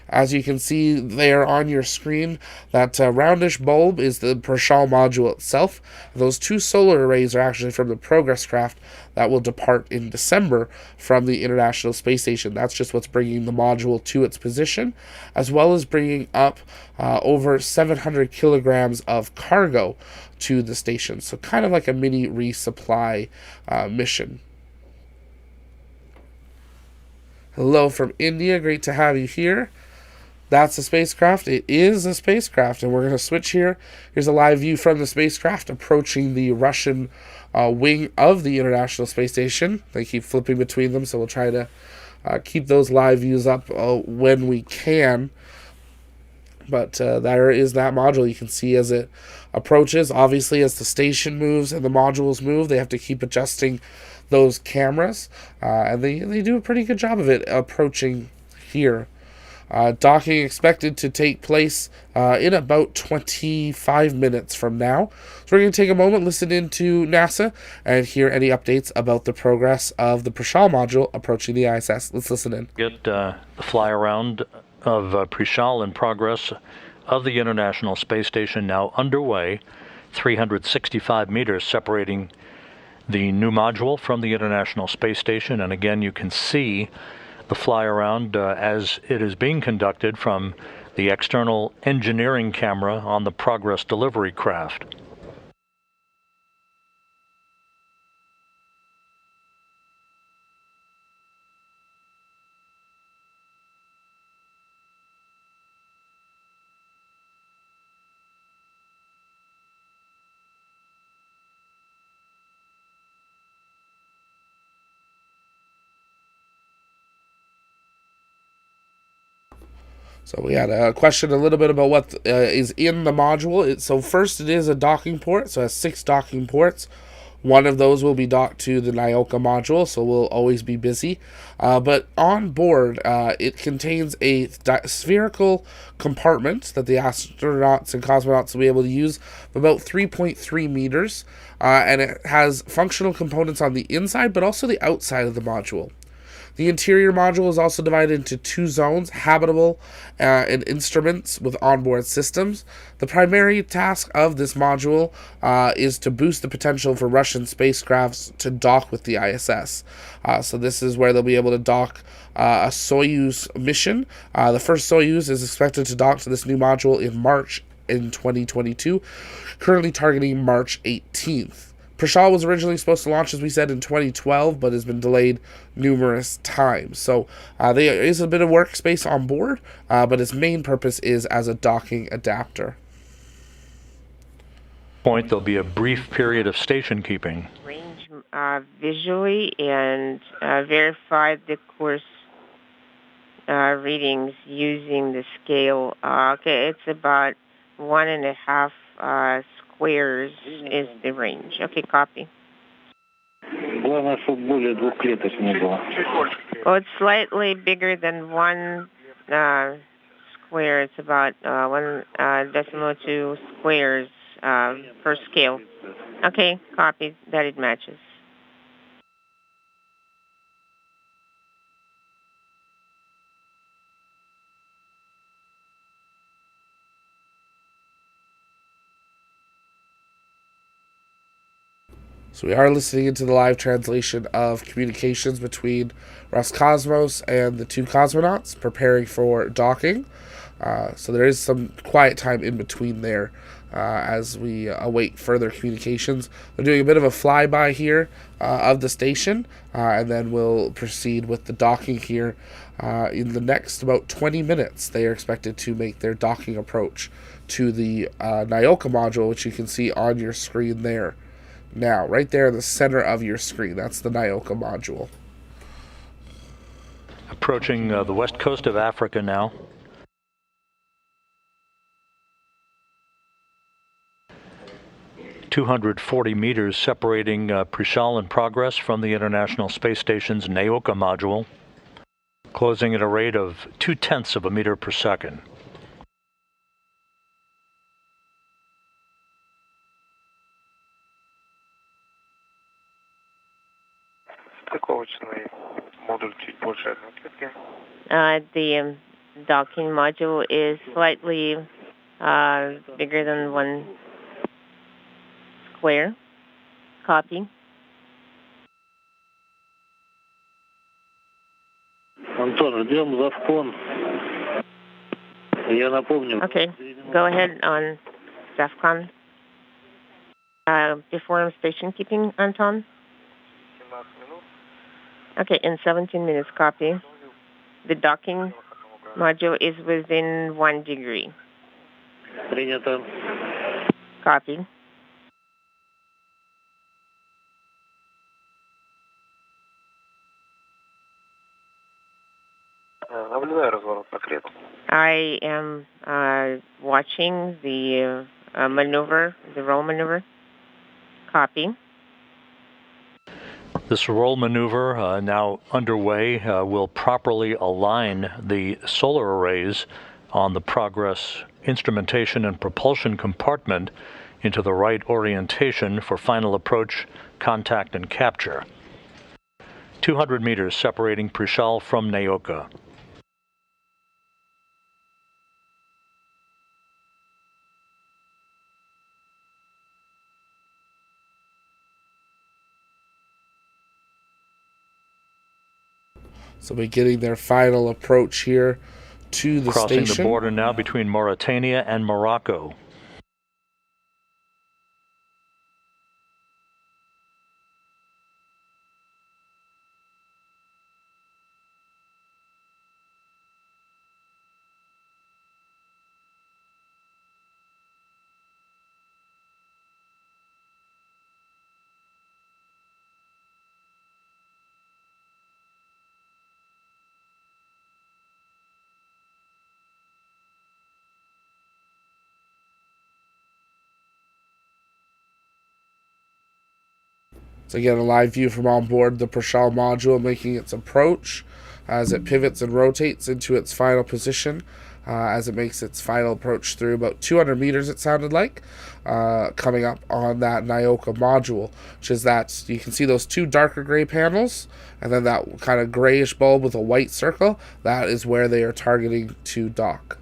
As you can see there on your screen, that roundish bulb is the Prichal module itself. Those two solar arrays are actually from the Progress craft that will depart in December from the International Space Station. That's just what's bringing the module to its position, as well as bringing up over 700 kilograms of cargo to the station. So kind of like a mini resupply mission. Hello from India. Great to have you here. That's a spacecraft. It is a spacecraft, and we're going to switch here. Here's a live view from the spacecraft approaching the Russian wing of the International Space Station. They keep flipping between them, so we'll try to keep those live views up when we can. But there is that module. You can see as it approaches. Obviously, as the station moves and the modules move, they have to keep adjusting those cameras, and they do a pretty good job of it approaching here. Docking expected to take place in about 25 minutes from now. So we're going to take a moment, listen into NASA, and hear any updates about the progress of the Prichal module approaching the ISS. Let's listen in. Get the fly around of Prichal in progress of the International Space Station now underway, 365 meters separating the new module from the International Space Station. And again, you can see the fly around as it is being conducted from the external engineering camera on the Progress delivery craft. So we had a question a little bit about what is in the module. So first, it is a docking port. So it has 6 docking ports. One of those will be docked to the Nyoka module, so we'll always be busy. But on board, it contains a spherical compartment that the astronauts and cosmonauts will be able to use of about 3.3 meters. And it has functional components on the inside, but also the outside of the module. The interior module is also divided into 2 zones, habitable and instruments with onboard systems. The primary task of this module is to boost the potential for Russian spacecrafts to dock with the ISS. So this is where they'll be able to dock a Soyuz mission. The first Soyuz is expected to dock to this new module in March in 2022, currently targeting March 18th. Prichal was originally supposed to launch, as we said, in 2012, but has been delayed numerous times. So there is a bit of workspace on board, but its main purpose is as a docking adapter. There'll be a brief period of station keeping. Range visually and verify the course readings using the scale. Okay, it's about 1.5 squares is the range. Okay, copy. Главное, чтобы более 2 клеток не было. Oh, it's slightly bigger than 1 square. It's about 1.2 squares per scale. Okay, copy. That it matches. So we are listening into the live translation of communications between Roscosmos and the 2 cosmonauts preparing for docking. So there is some quiet time in between there as we await further communications. They're doing a bit of a flyby here of the station, and then we'll proceed with the docking here in the next about 20 minutes. They are expected to make their docking approach to the Nyoka module, which you can see on your screen there. Now, right there in the center of your screen, that's the Nyoka module. Approaching the west coast of Africa now. ...240 meters separating Prichal in progress from the International Space Station's Nyoka module, closing at a rate of 0.2 of a meter per second. The docking module is slightly bigger than 1 square. Copy. Антон, ждем завкон. Я напомню. Okay, go ahead on ZAFCON. Perform station keeping, Anton. Okay, in 17 minutes, copy. The docking module is within 1 degree. Принято. Copy. Наблюдаю разворот по крету. I am watching the maneuver, the roll maneuver. Copy. This roll maneuver now underway will properly align the solar arrays on the Progress instrumentation and propulsion compartment into the right orientation for final approach, contact, and capture. 200 meters separating Prichal from Nyoka. So beginning their final approach here to the Crossing station. the border now between Mauritania and Morocco. So again, a live view from on board the Prichal module making its approach as it pivots and rotates into its final position as it makes its final approach through about 200 meters, it sounded like, coming up on that Nyoka module, which is that you can see those 2 darker gray panels and then that kind of grayish bulb with a white circle. That is where they are targeting to dock.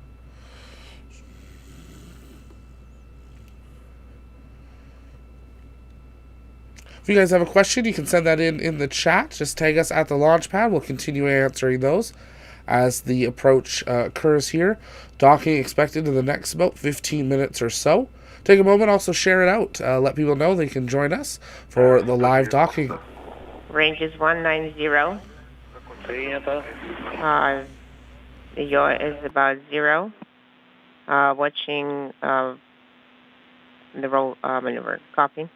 If you guys have a question, you can send that in the chat. Just tag us at the launch pad. We'll continue answering those as the approach occurs here. Docking expected in the next about 15 minutes or so. take a moment, also share it out. Let people know they can join us for the live docking. Range is 190. The yaw is about 0. Watching the roll maneuver. Copy.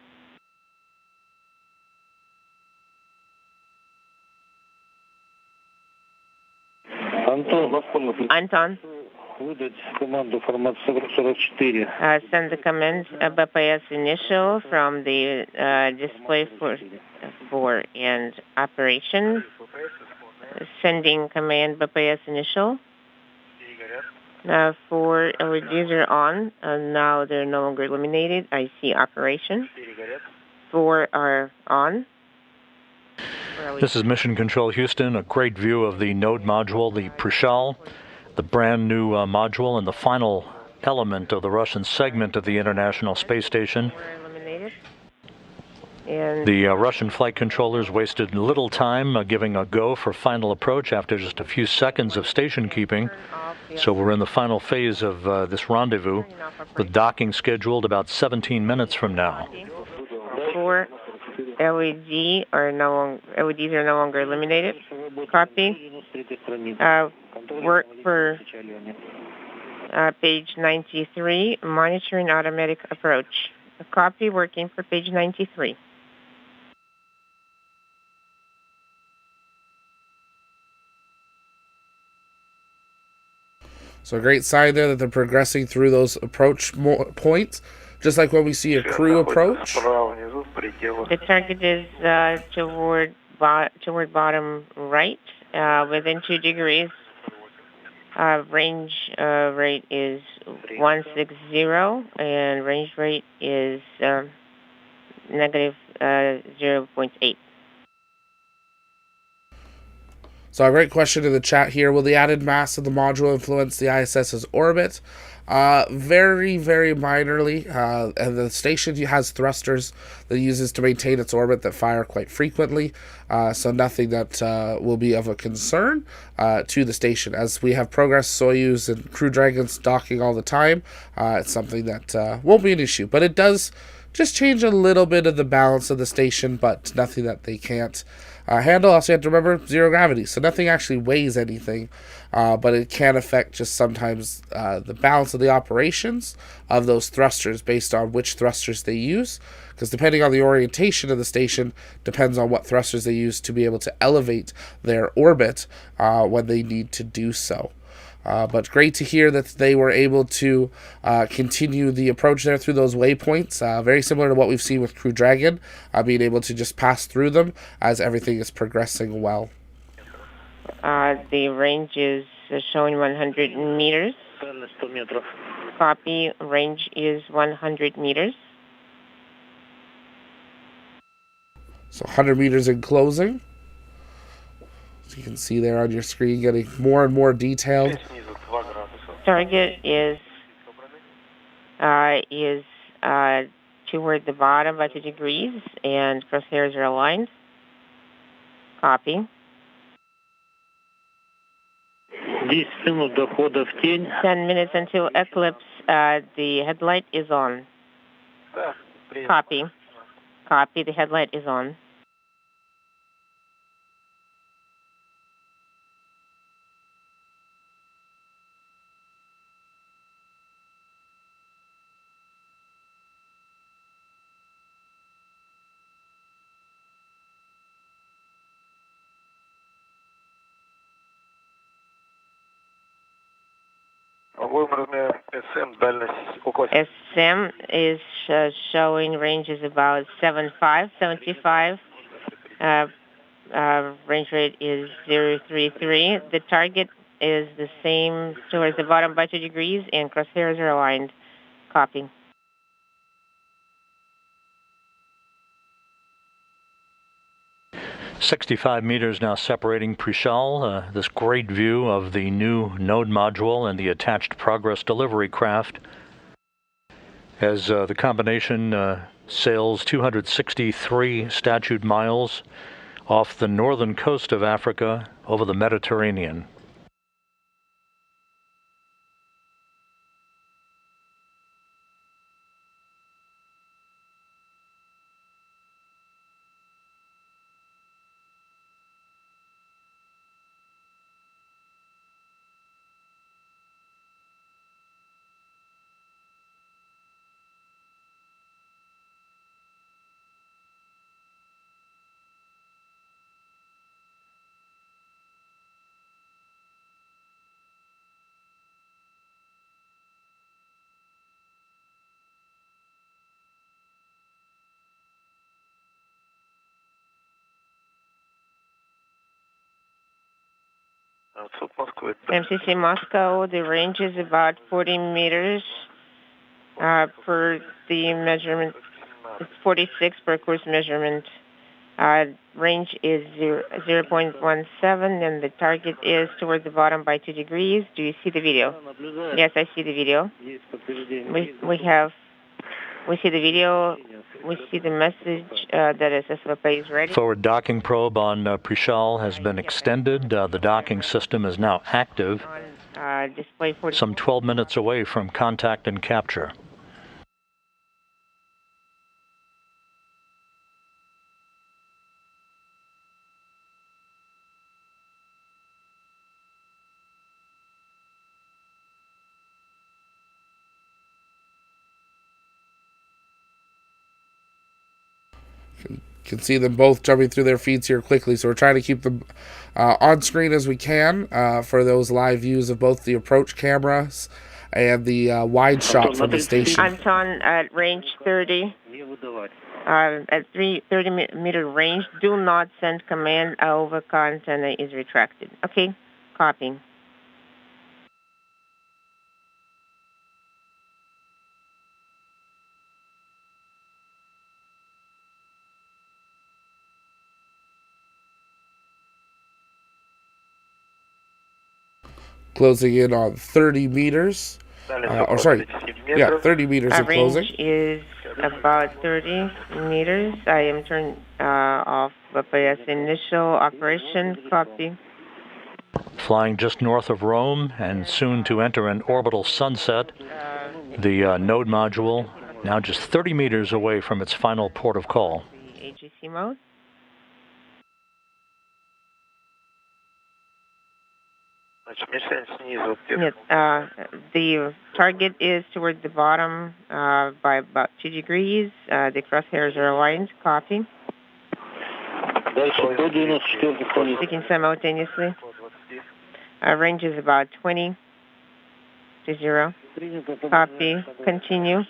Anton. Send the command BPS initial from the display for and operation. Sending command BPS initial. For LEDs are on. Now they're no longer illuminated. I see operation. 4 are on. This is Mission Control Houston, a great view of the node module, the Prichal, the brand new module and the final element of the Russian segment of the International Space Station. The Russian flight controllers wasted little time giving a go for final approach after just a few seconds of station keeping. So we're in the final phase of this rendezvous, with docking scheduled about 17 minutes from now. 4 LEDs are no longer illuminated. Copy. Work for page 93, monitoring automatic approach. Copy, working for page 93. So a great sign there that they're progressing through those approach points, just like when we see a crew approach. The target is toward bottom right, within 2 degrees. Range rate is 160, and range rate is negative 0.8. So a great question in the chat here. Will the added mass of the module influence the ISS's orbit? Very, very minorly. And the station has thrusters that it uses to maintain its orbit that fire quite frequently. So nothing that will be of a concern to the station. As we have Progress, Soyuz, and Crew Dragons docking all the time, it's something that won't be an issue. But it does just change a little bit of the balance of the station, but nothing that they can't handle. Also, you have to remember zero gravity, so nothing actually weighs anything, but it can affect just sometimes the balance of the operations of those thrusters based on which thrusters they use, because depending on the orientation of the station depends on what thrusters they use to be able to elevate their orbit when they need to do so. But great to hear that they were able to continue the approach there through those waypoints. Very similar to what we've seen with Crew Dragon, being able to just pass through them as everything is progressing well. The range is showing 100 meters. Copy, range is 100 meters. So 100 meters in closing. So you can see there on your screen, getting more and more detailed. Target is toward the bottom by 2 degrees, and crosshairs are aligned. Copy. 10 minutes until eclipse. The headlight is on. Copy. Copy. The headlight is on. SM is showing range is about 75. Range rate is 033. The target is the same towards the bottom by 2 degrees, and crosshairs are aligned. Copy. "65 meters now separating Prichal, this great view of the new node module and the attached Progress delivery craft, as the combination sails 263 statute miles off the northern coast of Africa over the Mediterranean. MCC Moscow, the range is about 40 meters per the measurement. It's 46 per course measurement. Range is 0.17, and the target is toward the bottom by 2 degrees. Do you see the video? Yes, I see the video. We see the video. We see the message that SSVP is ready. Forward docking probe on Prichal has been extended. The docking system is now active, Display 40. some 12 minutes away from contact and capture. You can see them both jumping through their feeds here quickly, so we're trying to keep them on screen as we can for those live views of both the approach cameras and the wide shot from the station. Anton at range 30. At 30-meter range, do not send command over antenna is retracted. Okay, copy. Closing in on 30 meters. 30 meters of closing. Range is about 30 meters. I am turning off VPS initial operation. Copy. Flying just north of Rome and soon to enter an orbital sunset, the node module now just 30 meters away from its final port of call. The AGC mode. The target is toward the bottom by about 2 degrees. The crosshairs are aligned. Copy. Speaking simultaneously. Range is about 20 to 0. Copy. Continue.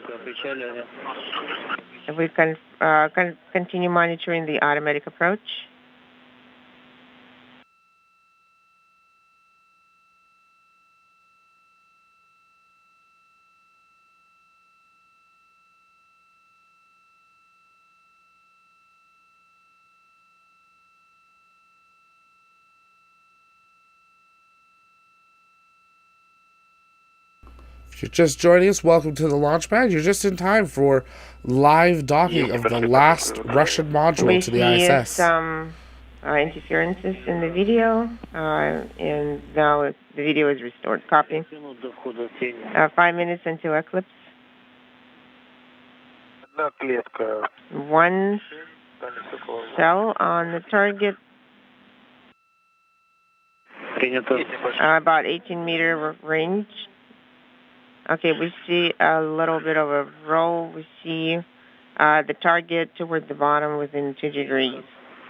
We can continue monitoring the automatic approach. If you're just joining us, welcome to the launch pad. You're just in time for live docking of the last Russian module to the ISS. We see some interferences in the video, and now the video is restored. Copy. 5 minutes into eclipse. One cell on the target. About 18-meter range. Okay, we see a little bit of a roll. We see the target toward the bottom within 2 degrees.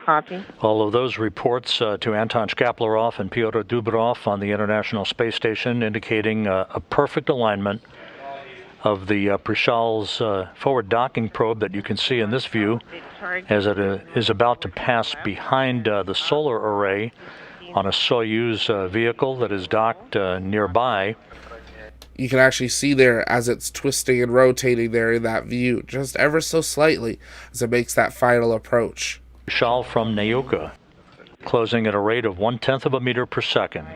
Copy. All of those reports to Anton Shkaplerov and Pyotr Dubrov on the International Space Station indicating a perfect alignment of the Prichal's forward docking probe that you can see in this view as it is about to pass behind the solar array on a Soyuz vehicle that is docked nearby. You can actually see there as it's twisting and rotating there in that view, just ever so slightly as it makes that final approach. Prichal from Nauka, closing at a rate of 1/10 of a meter per second.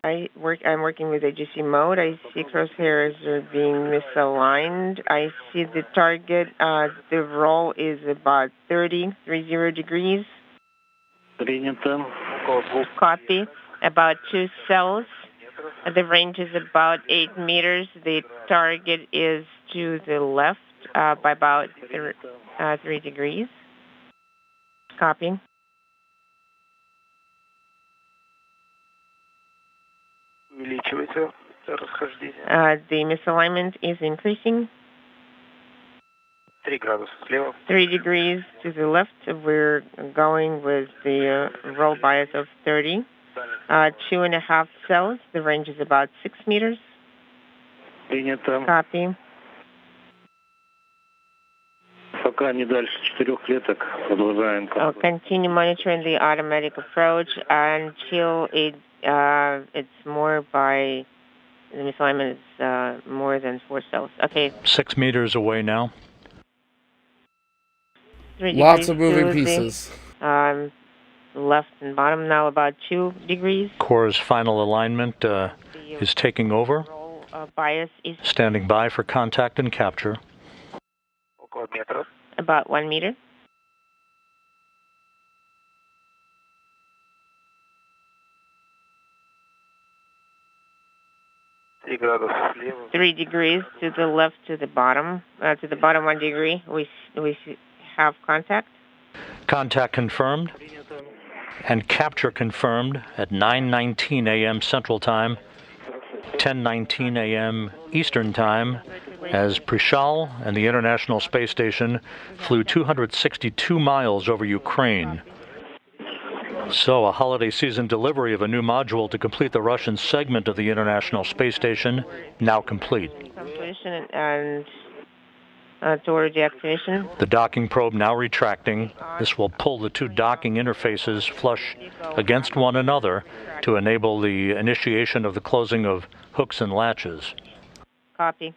I'm working with AGC mode. I see crosshairs are being misaligned. I see the target. The roll is about 30 degrees. Copy. About 2 cells. The range is about 8 meters. The target is to the left by about 3 degrees. Copy. The misalignment is increasing. 3 degrees to the left. We're going with the roll bias of 30. 2.5 cells. The range is about 6 meters. Copy. Пока не дальше 4 клеток, продолжаем. Continue monitoring the automatic approach until it's more by the misalignment is more than 4 cells. Okay. 6 meters away now. 3 Lots degrees of moving to pieces. The, left and bottom now about 2 degrees. Core's final alignment is taking over. Bias is Standing by for contact and capture. about 1 meter. слева. 3 degrees to the left, to the bottom 1 degree. We have contact. Contact confirmed. And capture confirmed at 9:19 a.m. Central Time, 10:19 a.m. Eastern Time, as Prichal and the International Space Station flew 262 miles over Ukraine. So, a holiday season delivery of a new module to complete the Russian segment of the International Space Station, now complete. Completion and toward deactivation. The docking probe now retracting. This will pull the two docking interfaces flush against one another to enable the initiation of the closing of hooks and latches. Copy.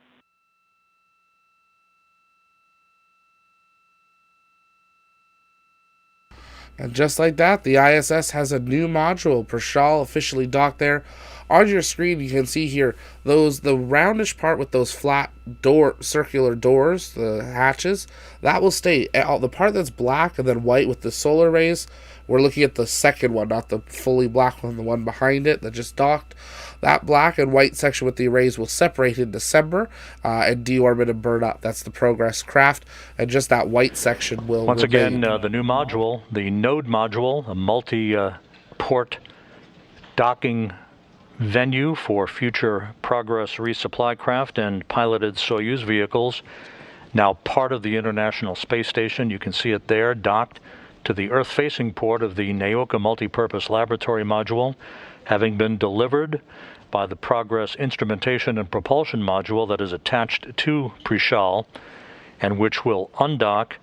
And just like that, the ISS has a new module. Prichal officially docked there. On your screen, you can see here the roundish part with those flat circular doors, the hatches, that will stay. The part that's black and then white with the solar rays, we're looking at the second one, not the fully black one, the one behind it that just docked. That black and white section with the arrays will separate in December and deorbit and burn up. That's the Progress craft, and just that white section will Once remain. again, the new module, the Node Module, a multi-port docking venue for future Progress resupply craft and piloted Soyuz vehicles. Now part of the International Space Station. You can see it there, docked to the Earth-facing port of the Naoka Multipurpose Laboratory Module, having been delivered by the Progress Instrumentation and Propulsion Module that is attached to Prichal, and which will undock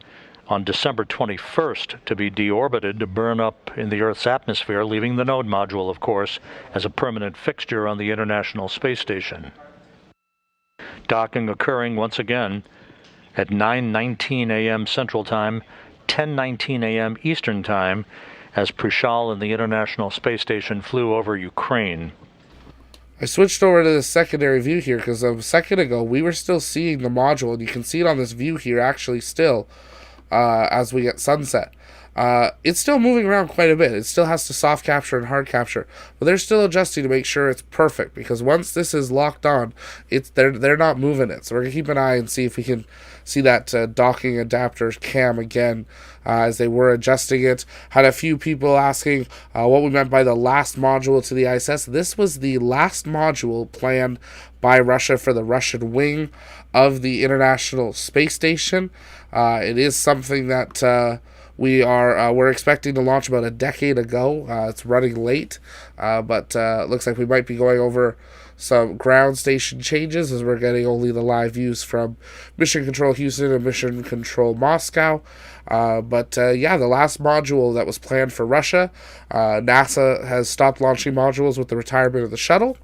on December 21st to be deorbited to burn up in the Earth's atmosphere, leaving the Node Module, of course, as a permanent fixture on the International Space Station. Docking occurring once again at 9:19 a.m. Central Time, 10:19 a.m. Eastern Time, as Prichal and the International Space Station flew over Ukraine. I switched over to the secondary view here because a second ago we were still seeing the module, and you can see it on this view here actually still as we get sunset. It's still moving around quite a bit. It still has to soft capture and hard capture, but they're still adjusting to make sure it's perfect, because once this is locked on, they're not moving it. So we're gonna keep an eye and see if we can see that docking adapter cam again as they were adjusting it. Had a few people asking what we meant by the last module to the ISS. This was the last module planned by Russia for the Russian wing of the International Space Station. It is something that we're expecting to launch about a decade ago. It's running late, but looks like we might be going over some ground station changes as we're getting only the live views from Mission Control Houston and Mission Control Moscow. But the last module that was planned for Russia, NASA has stopped launching modules with the retirement of the shuttle.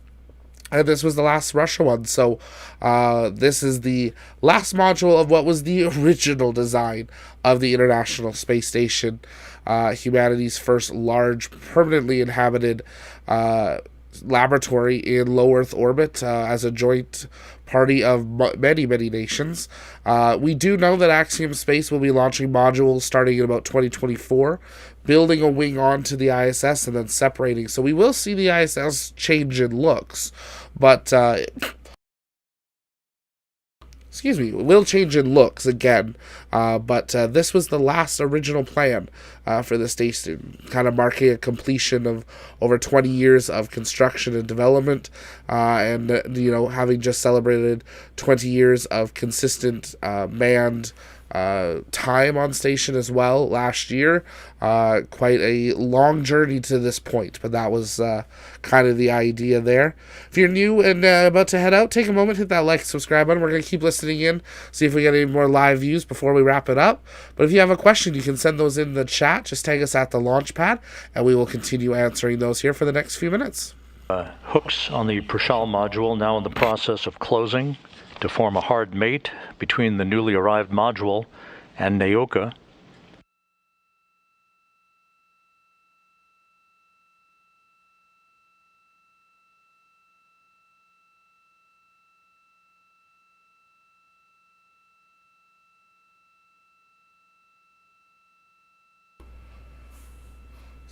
And this was the last Russia one. So this is the last module of what was the original design of the International Space Station, humanity's first large permanently inhabited laboratory in low Earth orbit as a joint party of many, many nations. We do know that Axiom Space will be launching modules starting in about 2024, building a wing onto the ISS and then separating. So we will see the ISS change in looks, but it will change in looks again, but this was the last original plan for the station, kind of marking a completion of over 20 years of construction and development, and having just celebrated 20 years of consistent manned time on station as well last year. Quite a long journey to this point, but that was kind of the idea there. If you're new and about to head out, take a moment, hit that like, subscribe button. We're going to keep listening in, see if we get any more live views before we wrap it up. But if you have a question, you can send those in the chat. Just tag us at the Launchpad, and we will continue answering those here for the next few minutes. Hooks on the Prichal module now in the process of closing to form a hard mate between the newly arrived module and Naoka.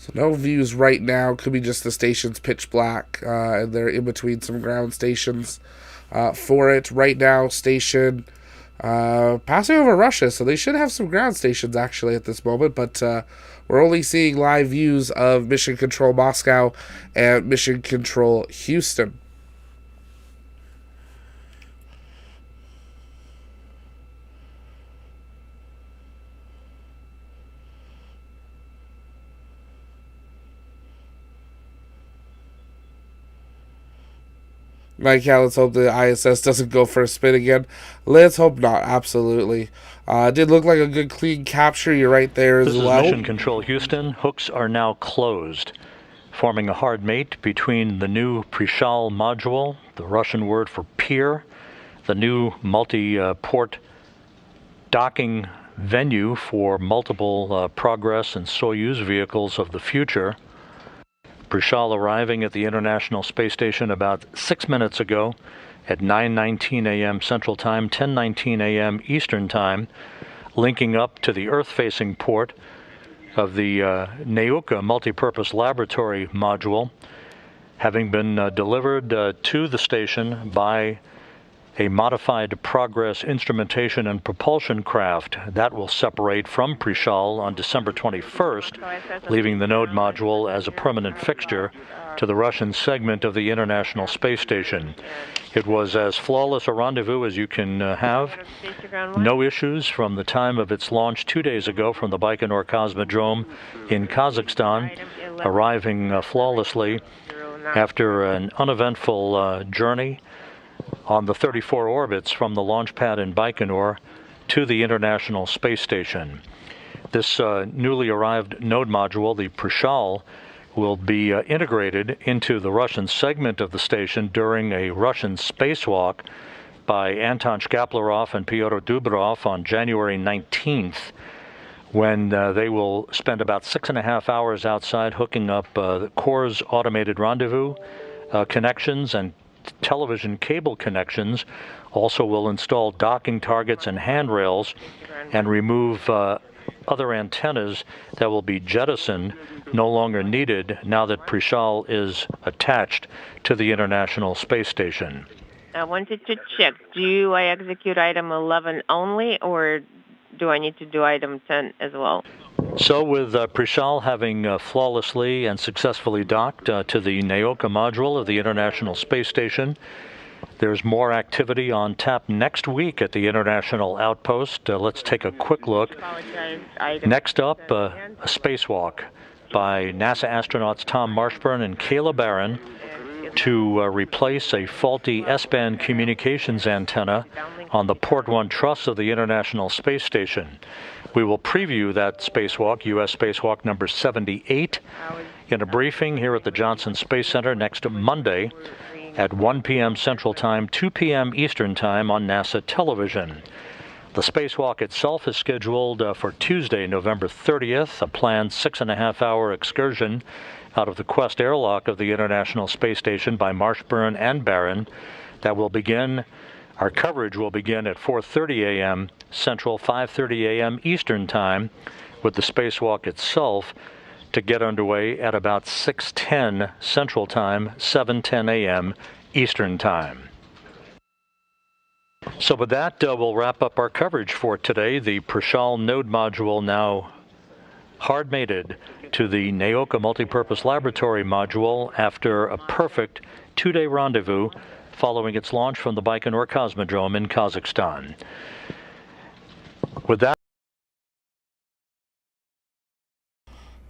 So no views right now. Could be just the station's pitch black, and they're in between some ground stations for it. Right now, station passing over Russia, so they should have some ground stations actually at this moment, but we're only seeing live views of Mission Control Moscow and Mission Control Houston. Mike, yeah, let's hope the ISS doesn't go for a spin again. Let's hope not, absolutely. Did look like a good clean capture. You're right there as well. This is Mission Control Houston. Hooks are now closed, forming a hard mate between the new Prichal module, the Russian word for pier, the new multi-port docking venue for multiple Progress and Soyuz vehicles of the future. Prichal arriving at the International Space Station about 6 minutes ago at 9:19 a.m. Central Time, 10:19 a.m. Eastern Time, linking up to the Earth-facing port of the Naoka Multipurpose Laboratory Module, having been delivered to the station by a modified Progress instrumentation and propulsion craft. That will separate from Prichal on December 21st, leaving the Node Module as a permanent fixture to the Russian segment of the International Space Station. It was as flawless a rendezvous as you can have. No issues from the time of its launch 2 days ago from the Baikonur Cosmodrome in Kazakhstan, arriving flawlessly after an uneventful journey on the 34 orbits from the launch pad in Baikonur to the International Space Station. This newly arrived node module, the Prichal, will be integrated into the Russian segment of the station during a Russian spacewalk by Anton Shkaplerov and Pyotr Dubrov on January 19th, when they will spend about 6.5 hours outside hooking up the Core's automated rendezvous connections and television cable connections. Also will install docking targets and handrails and remove other antennas that will be jettisoned, no longer needed now that Prichal is attached to the International Space Station. I wanted to check, do I execute item 11 only, or do I need to do item 10 as well? So with Prichal having flawlessly and successfully docked to the Naoka module of the International Space Station, there's more activity on tap next week at the International Outpost. Let's take a quick look. Next up, a spacewalk by NASA astronauts Tom Marshburn and Kayla Barron to replace a faulty S-band communications antenna on the Port 1 truss of the International Space Station. We will preview that spacewalk, U.S. spacewalk number 78, in a briefing here at the Johnson Space Center next Monday at 1 p.m. Central Time, 2 p.m. Eastern Time on NASA television. The spacewalk itself is scheduled for Tuesday, November 30th, a planned 6.5-hour excursion out of the Quest airlock of the International Space Station by Marshburn and Barron. That will begin, our coverage will begin at 4:30 a.m. Central, 5:30 a.m. Eastern Time, with the spacewalk itself to get underway at about 6:10 Central Time, 7:10 a.m. Eastern Time. So with that, we'll wrap up our coverage for today. The Prichal Node Module now hard-mated to the Naoka Multipurpose Laboratory Module after a perfect 2-day rendezvous following its launch from the Baikonur Cosmodrome in Kazakhstan. With that.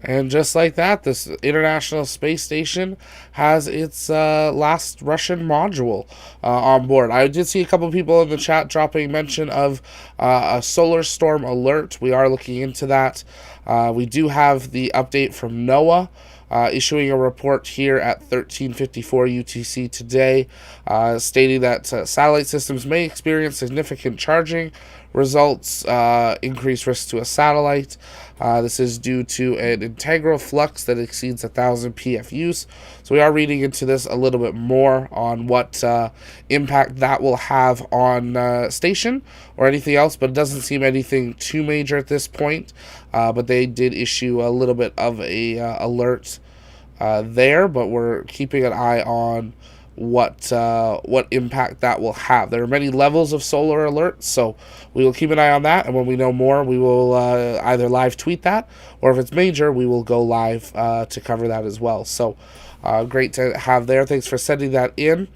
And just like that, this International Space Station has its last Russian module on board. I did see a couple people in the chat dropping mention of a solar storm alert. We are looking into that. We do have the update from NOAA. Issuing a report here at 13:54 UTC today, stating that satellite systems may experience significant charging results, increased risk to a satellite. This is due to an integral flux that exceeds 1,000 PFUs. So we are reading into this a little bit more on what impact that will have on station or anything else, but it doesn't seem anything too major at this point. But they did issue a little bit of a alert there, but we're keeping an eye on what impact that will have. There are many levels of solar alerts, so we will keep an eye on that, and when we know more, we will either live tweet that, or if it's major, we will go live to cover that as well. So great to have there. Thanks for sending that in.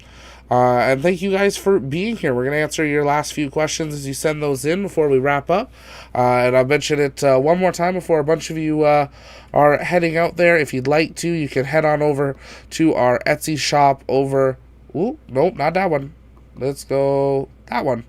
And thank you guys for being here. We're going to answer your last few questions as you send those in before we wrap up. And I'll mention it one more time before a bunch of you are heading out there. If you'd like to, you can head on over to our Etsy shop over... Ooh, nope, not that one. Let's go that one.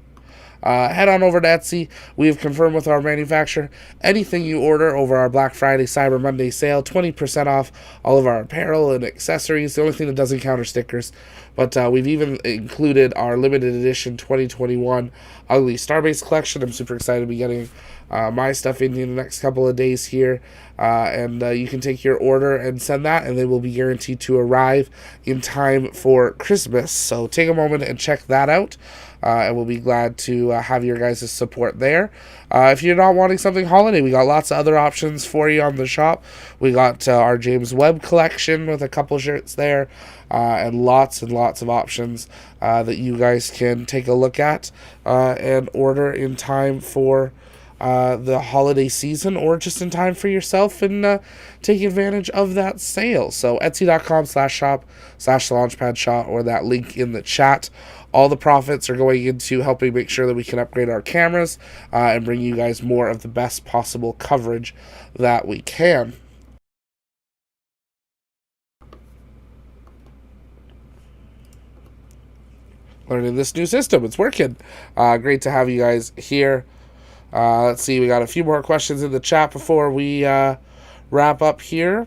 Head on over to Etsy. We have confirmed with our manufacturer, anything you order over our Black Friday, Cyber Monday sale, 20% off all of our apparel and accessories. The only thing that doesn't count are stickers. But we've even included our limited edition 2021 Ugly Starbase collection. I'm super excited to be getting my stuff in the next couple of days here. And you can take your order and send that, and they will be guaranteed to arrive in time for Christmas. So take a moment and check that out. And we'll be glad to have your guys' support there. If you're not wanting something holiday, we got lots of other options for you on the shop. We got our James Webb collection with a couple shirts there, and lots of options that you guys can take a look at and order in time for the holiday season, or just in time for yourself, and take advantage of that sale. So etsy.com/shop/launchpad or that link in the chat. All the profits are going into helping make sure that we can upgrade our cameras and bring you guys more of the best possible coverage that we can. Learning this new system. It's working. Great to have you guys here. Let's see. We got a few more questions in the chat before we wrap up here.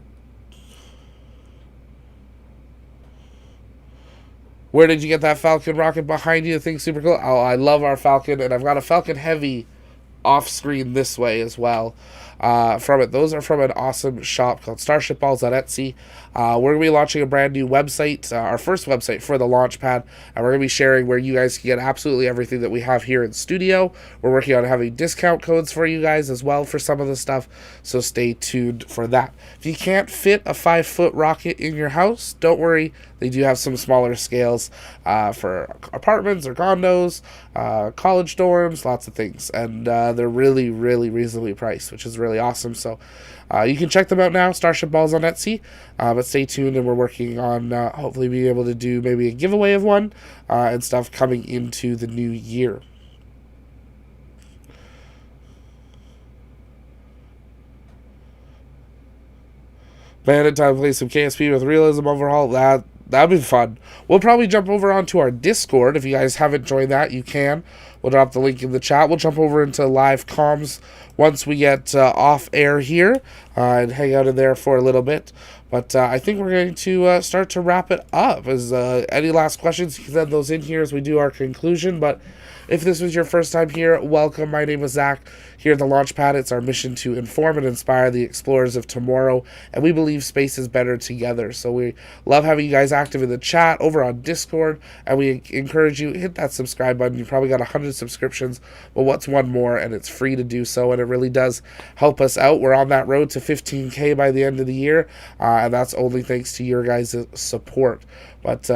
Where did you get that Falcon rocket behind you? The thing's super cool. Oh, I love our Falcon, and I've got a Falcon Heavy off screen this way as well. From it. Those are from an awesome shop called Starship Balls on Etsy. We're going to be launching a brand new website, our first website for the Launchpad, and we're going to be sharing where you guys can get absolutely everything that we have here in studio. We're working on having discount codes for you guys as well for some of the stuff, so stay tuned for that. If you can't fit a 5-foot rocket in your house, don't worry. They do have some smaller scales for apartments or condos, college dorms, lots of things. And they're really, really reasonably priced, which is really awesome. So you can check them out now, Starship Balls on Etsy. But stay tuned, and we're working on hopefully being able to do maybe a giveaway of one and stuff coming into the new year. Man, in time to play some KSP with Realism Overhaul. That'd be fun. We'll probably jump over onto our Discord. If you guys haven't joined that, you can. We'll drop the link in the chat. We'll jump over into live comms once we get off air here and hang out in there for a little bit. But I think we're going to start to wrap it up. As any last questions, you can send those in here as we do our conclusion. But if this was your first time here, welcome. My name is Zach. Here at the Launchpad, it's our mission to inform and inspire the explorers of tomorrow, and we believe space is better together. So we love having you guys active in the chat over on Discord, and we encourage you, hit that subscribe button. You probably got 100 subscriptions, but what's one more? And it's free to do so, and it really does help us out. We're on that road to 15K by the end of the year, and that's only thanks to your guys' support. But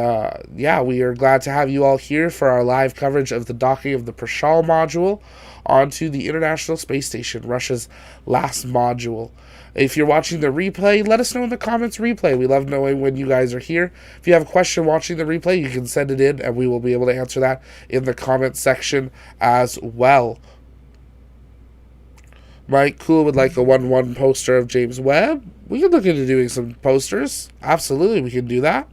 yeah, we are glad to have you all here for our live coverage of the docking of the Prichal module onto the International Space Station, Russia's last module. If you're watching the replay, let us know in the comments replay. We love knowing when you guys are here. If you have a question watching the replay, you can send it in, and we will be able to answer that in the comments section as well. Mike Cool would like a 1-1 poster of James Webb. We can look into doing some posters. Absolutely, we can do that.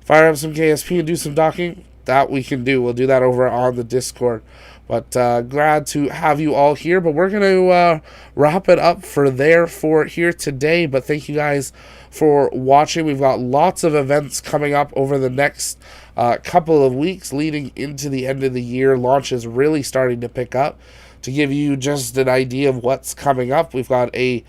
Fire up some KSP and do some docking. That we can do. We'll do that over on the Discord. But glad to have you all here. But we're going to wrap it up for here today. But thank you guys for watching. We've got lots of events coming up over the next couple of weeks leading into the end of the year. Launch is really starting to pick up. To give you just an idea of what's coming up, we've got a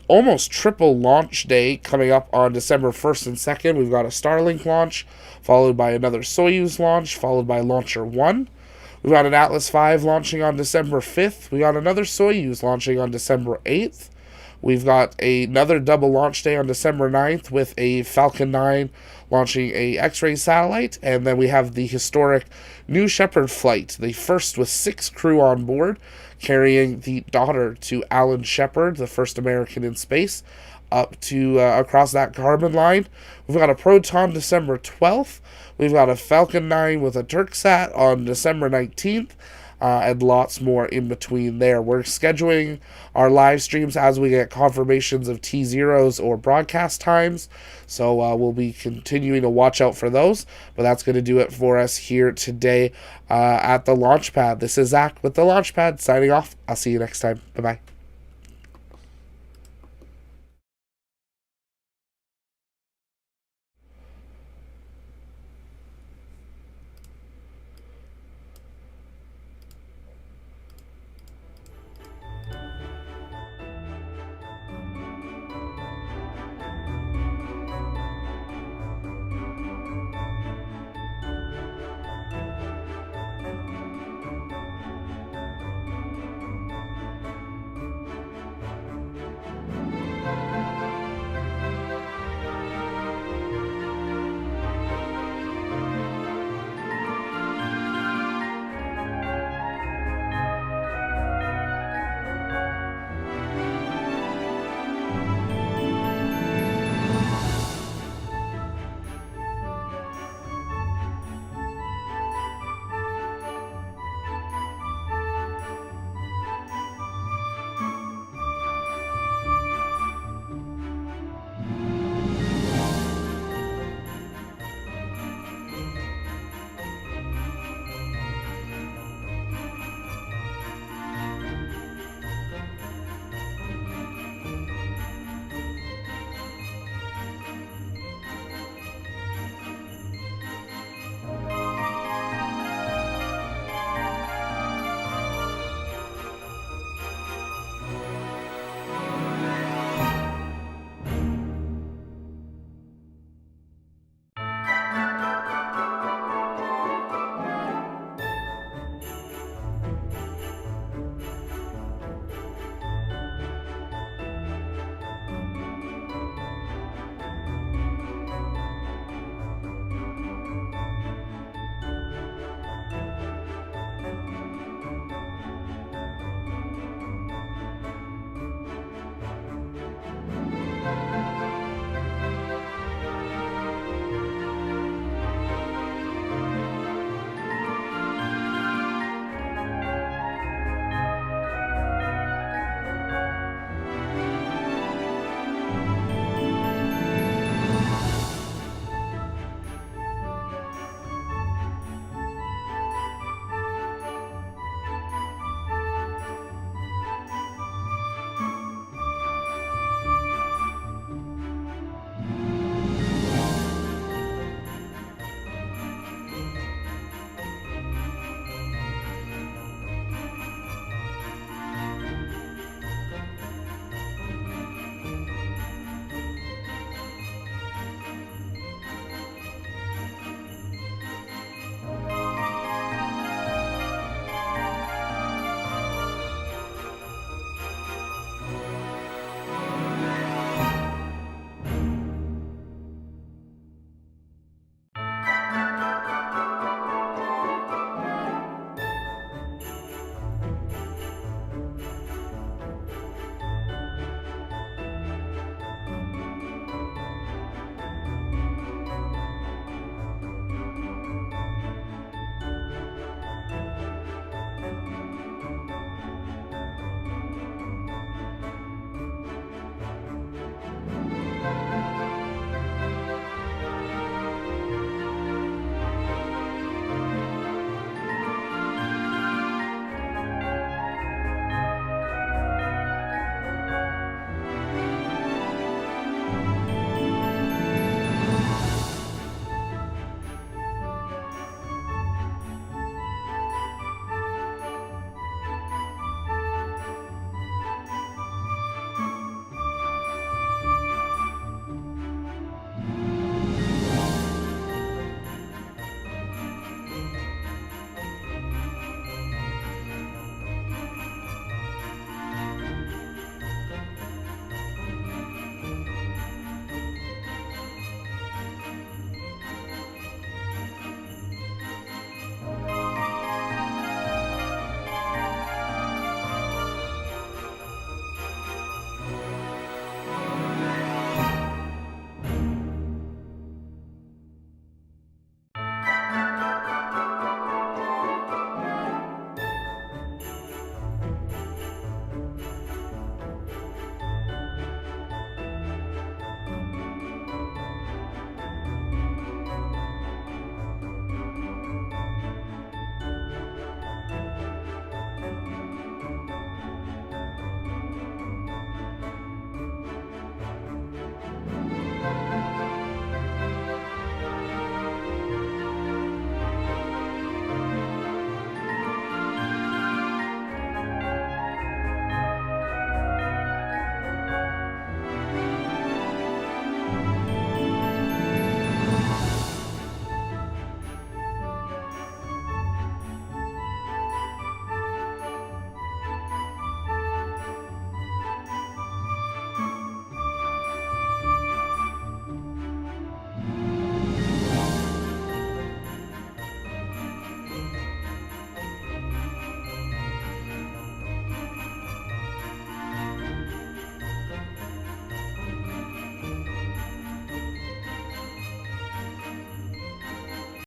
almost triple launch day coming up on December 1st and 2nd. We've got a Starlink launch, followed by another Soyuz launch, followed by Launcher 1. We've got an Atlas V launching on December 5th. We got another Soyuz launching on December 8th. We've got another double launch day on December 9th with a Falcon 9 launching a X-ray satellite. And then we have the historic New Shepard flight, the first with 6 crew on board, carrying the daughter to Alan Shepard, the first American in space, up to across that carbon line. We've got a Proton December 12th. We've got a Falcon 9 with a TurkSat on December 19th. And lots more in between there. We're scheduling our live streams as we get confirmations of T0s or broadcast times. So we'll be continuing to watch out for those. But that's going to do it for us here today at the Launchpad. This is Zach with the Launchpad signing off. I'll see you next time. Bye-bye.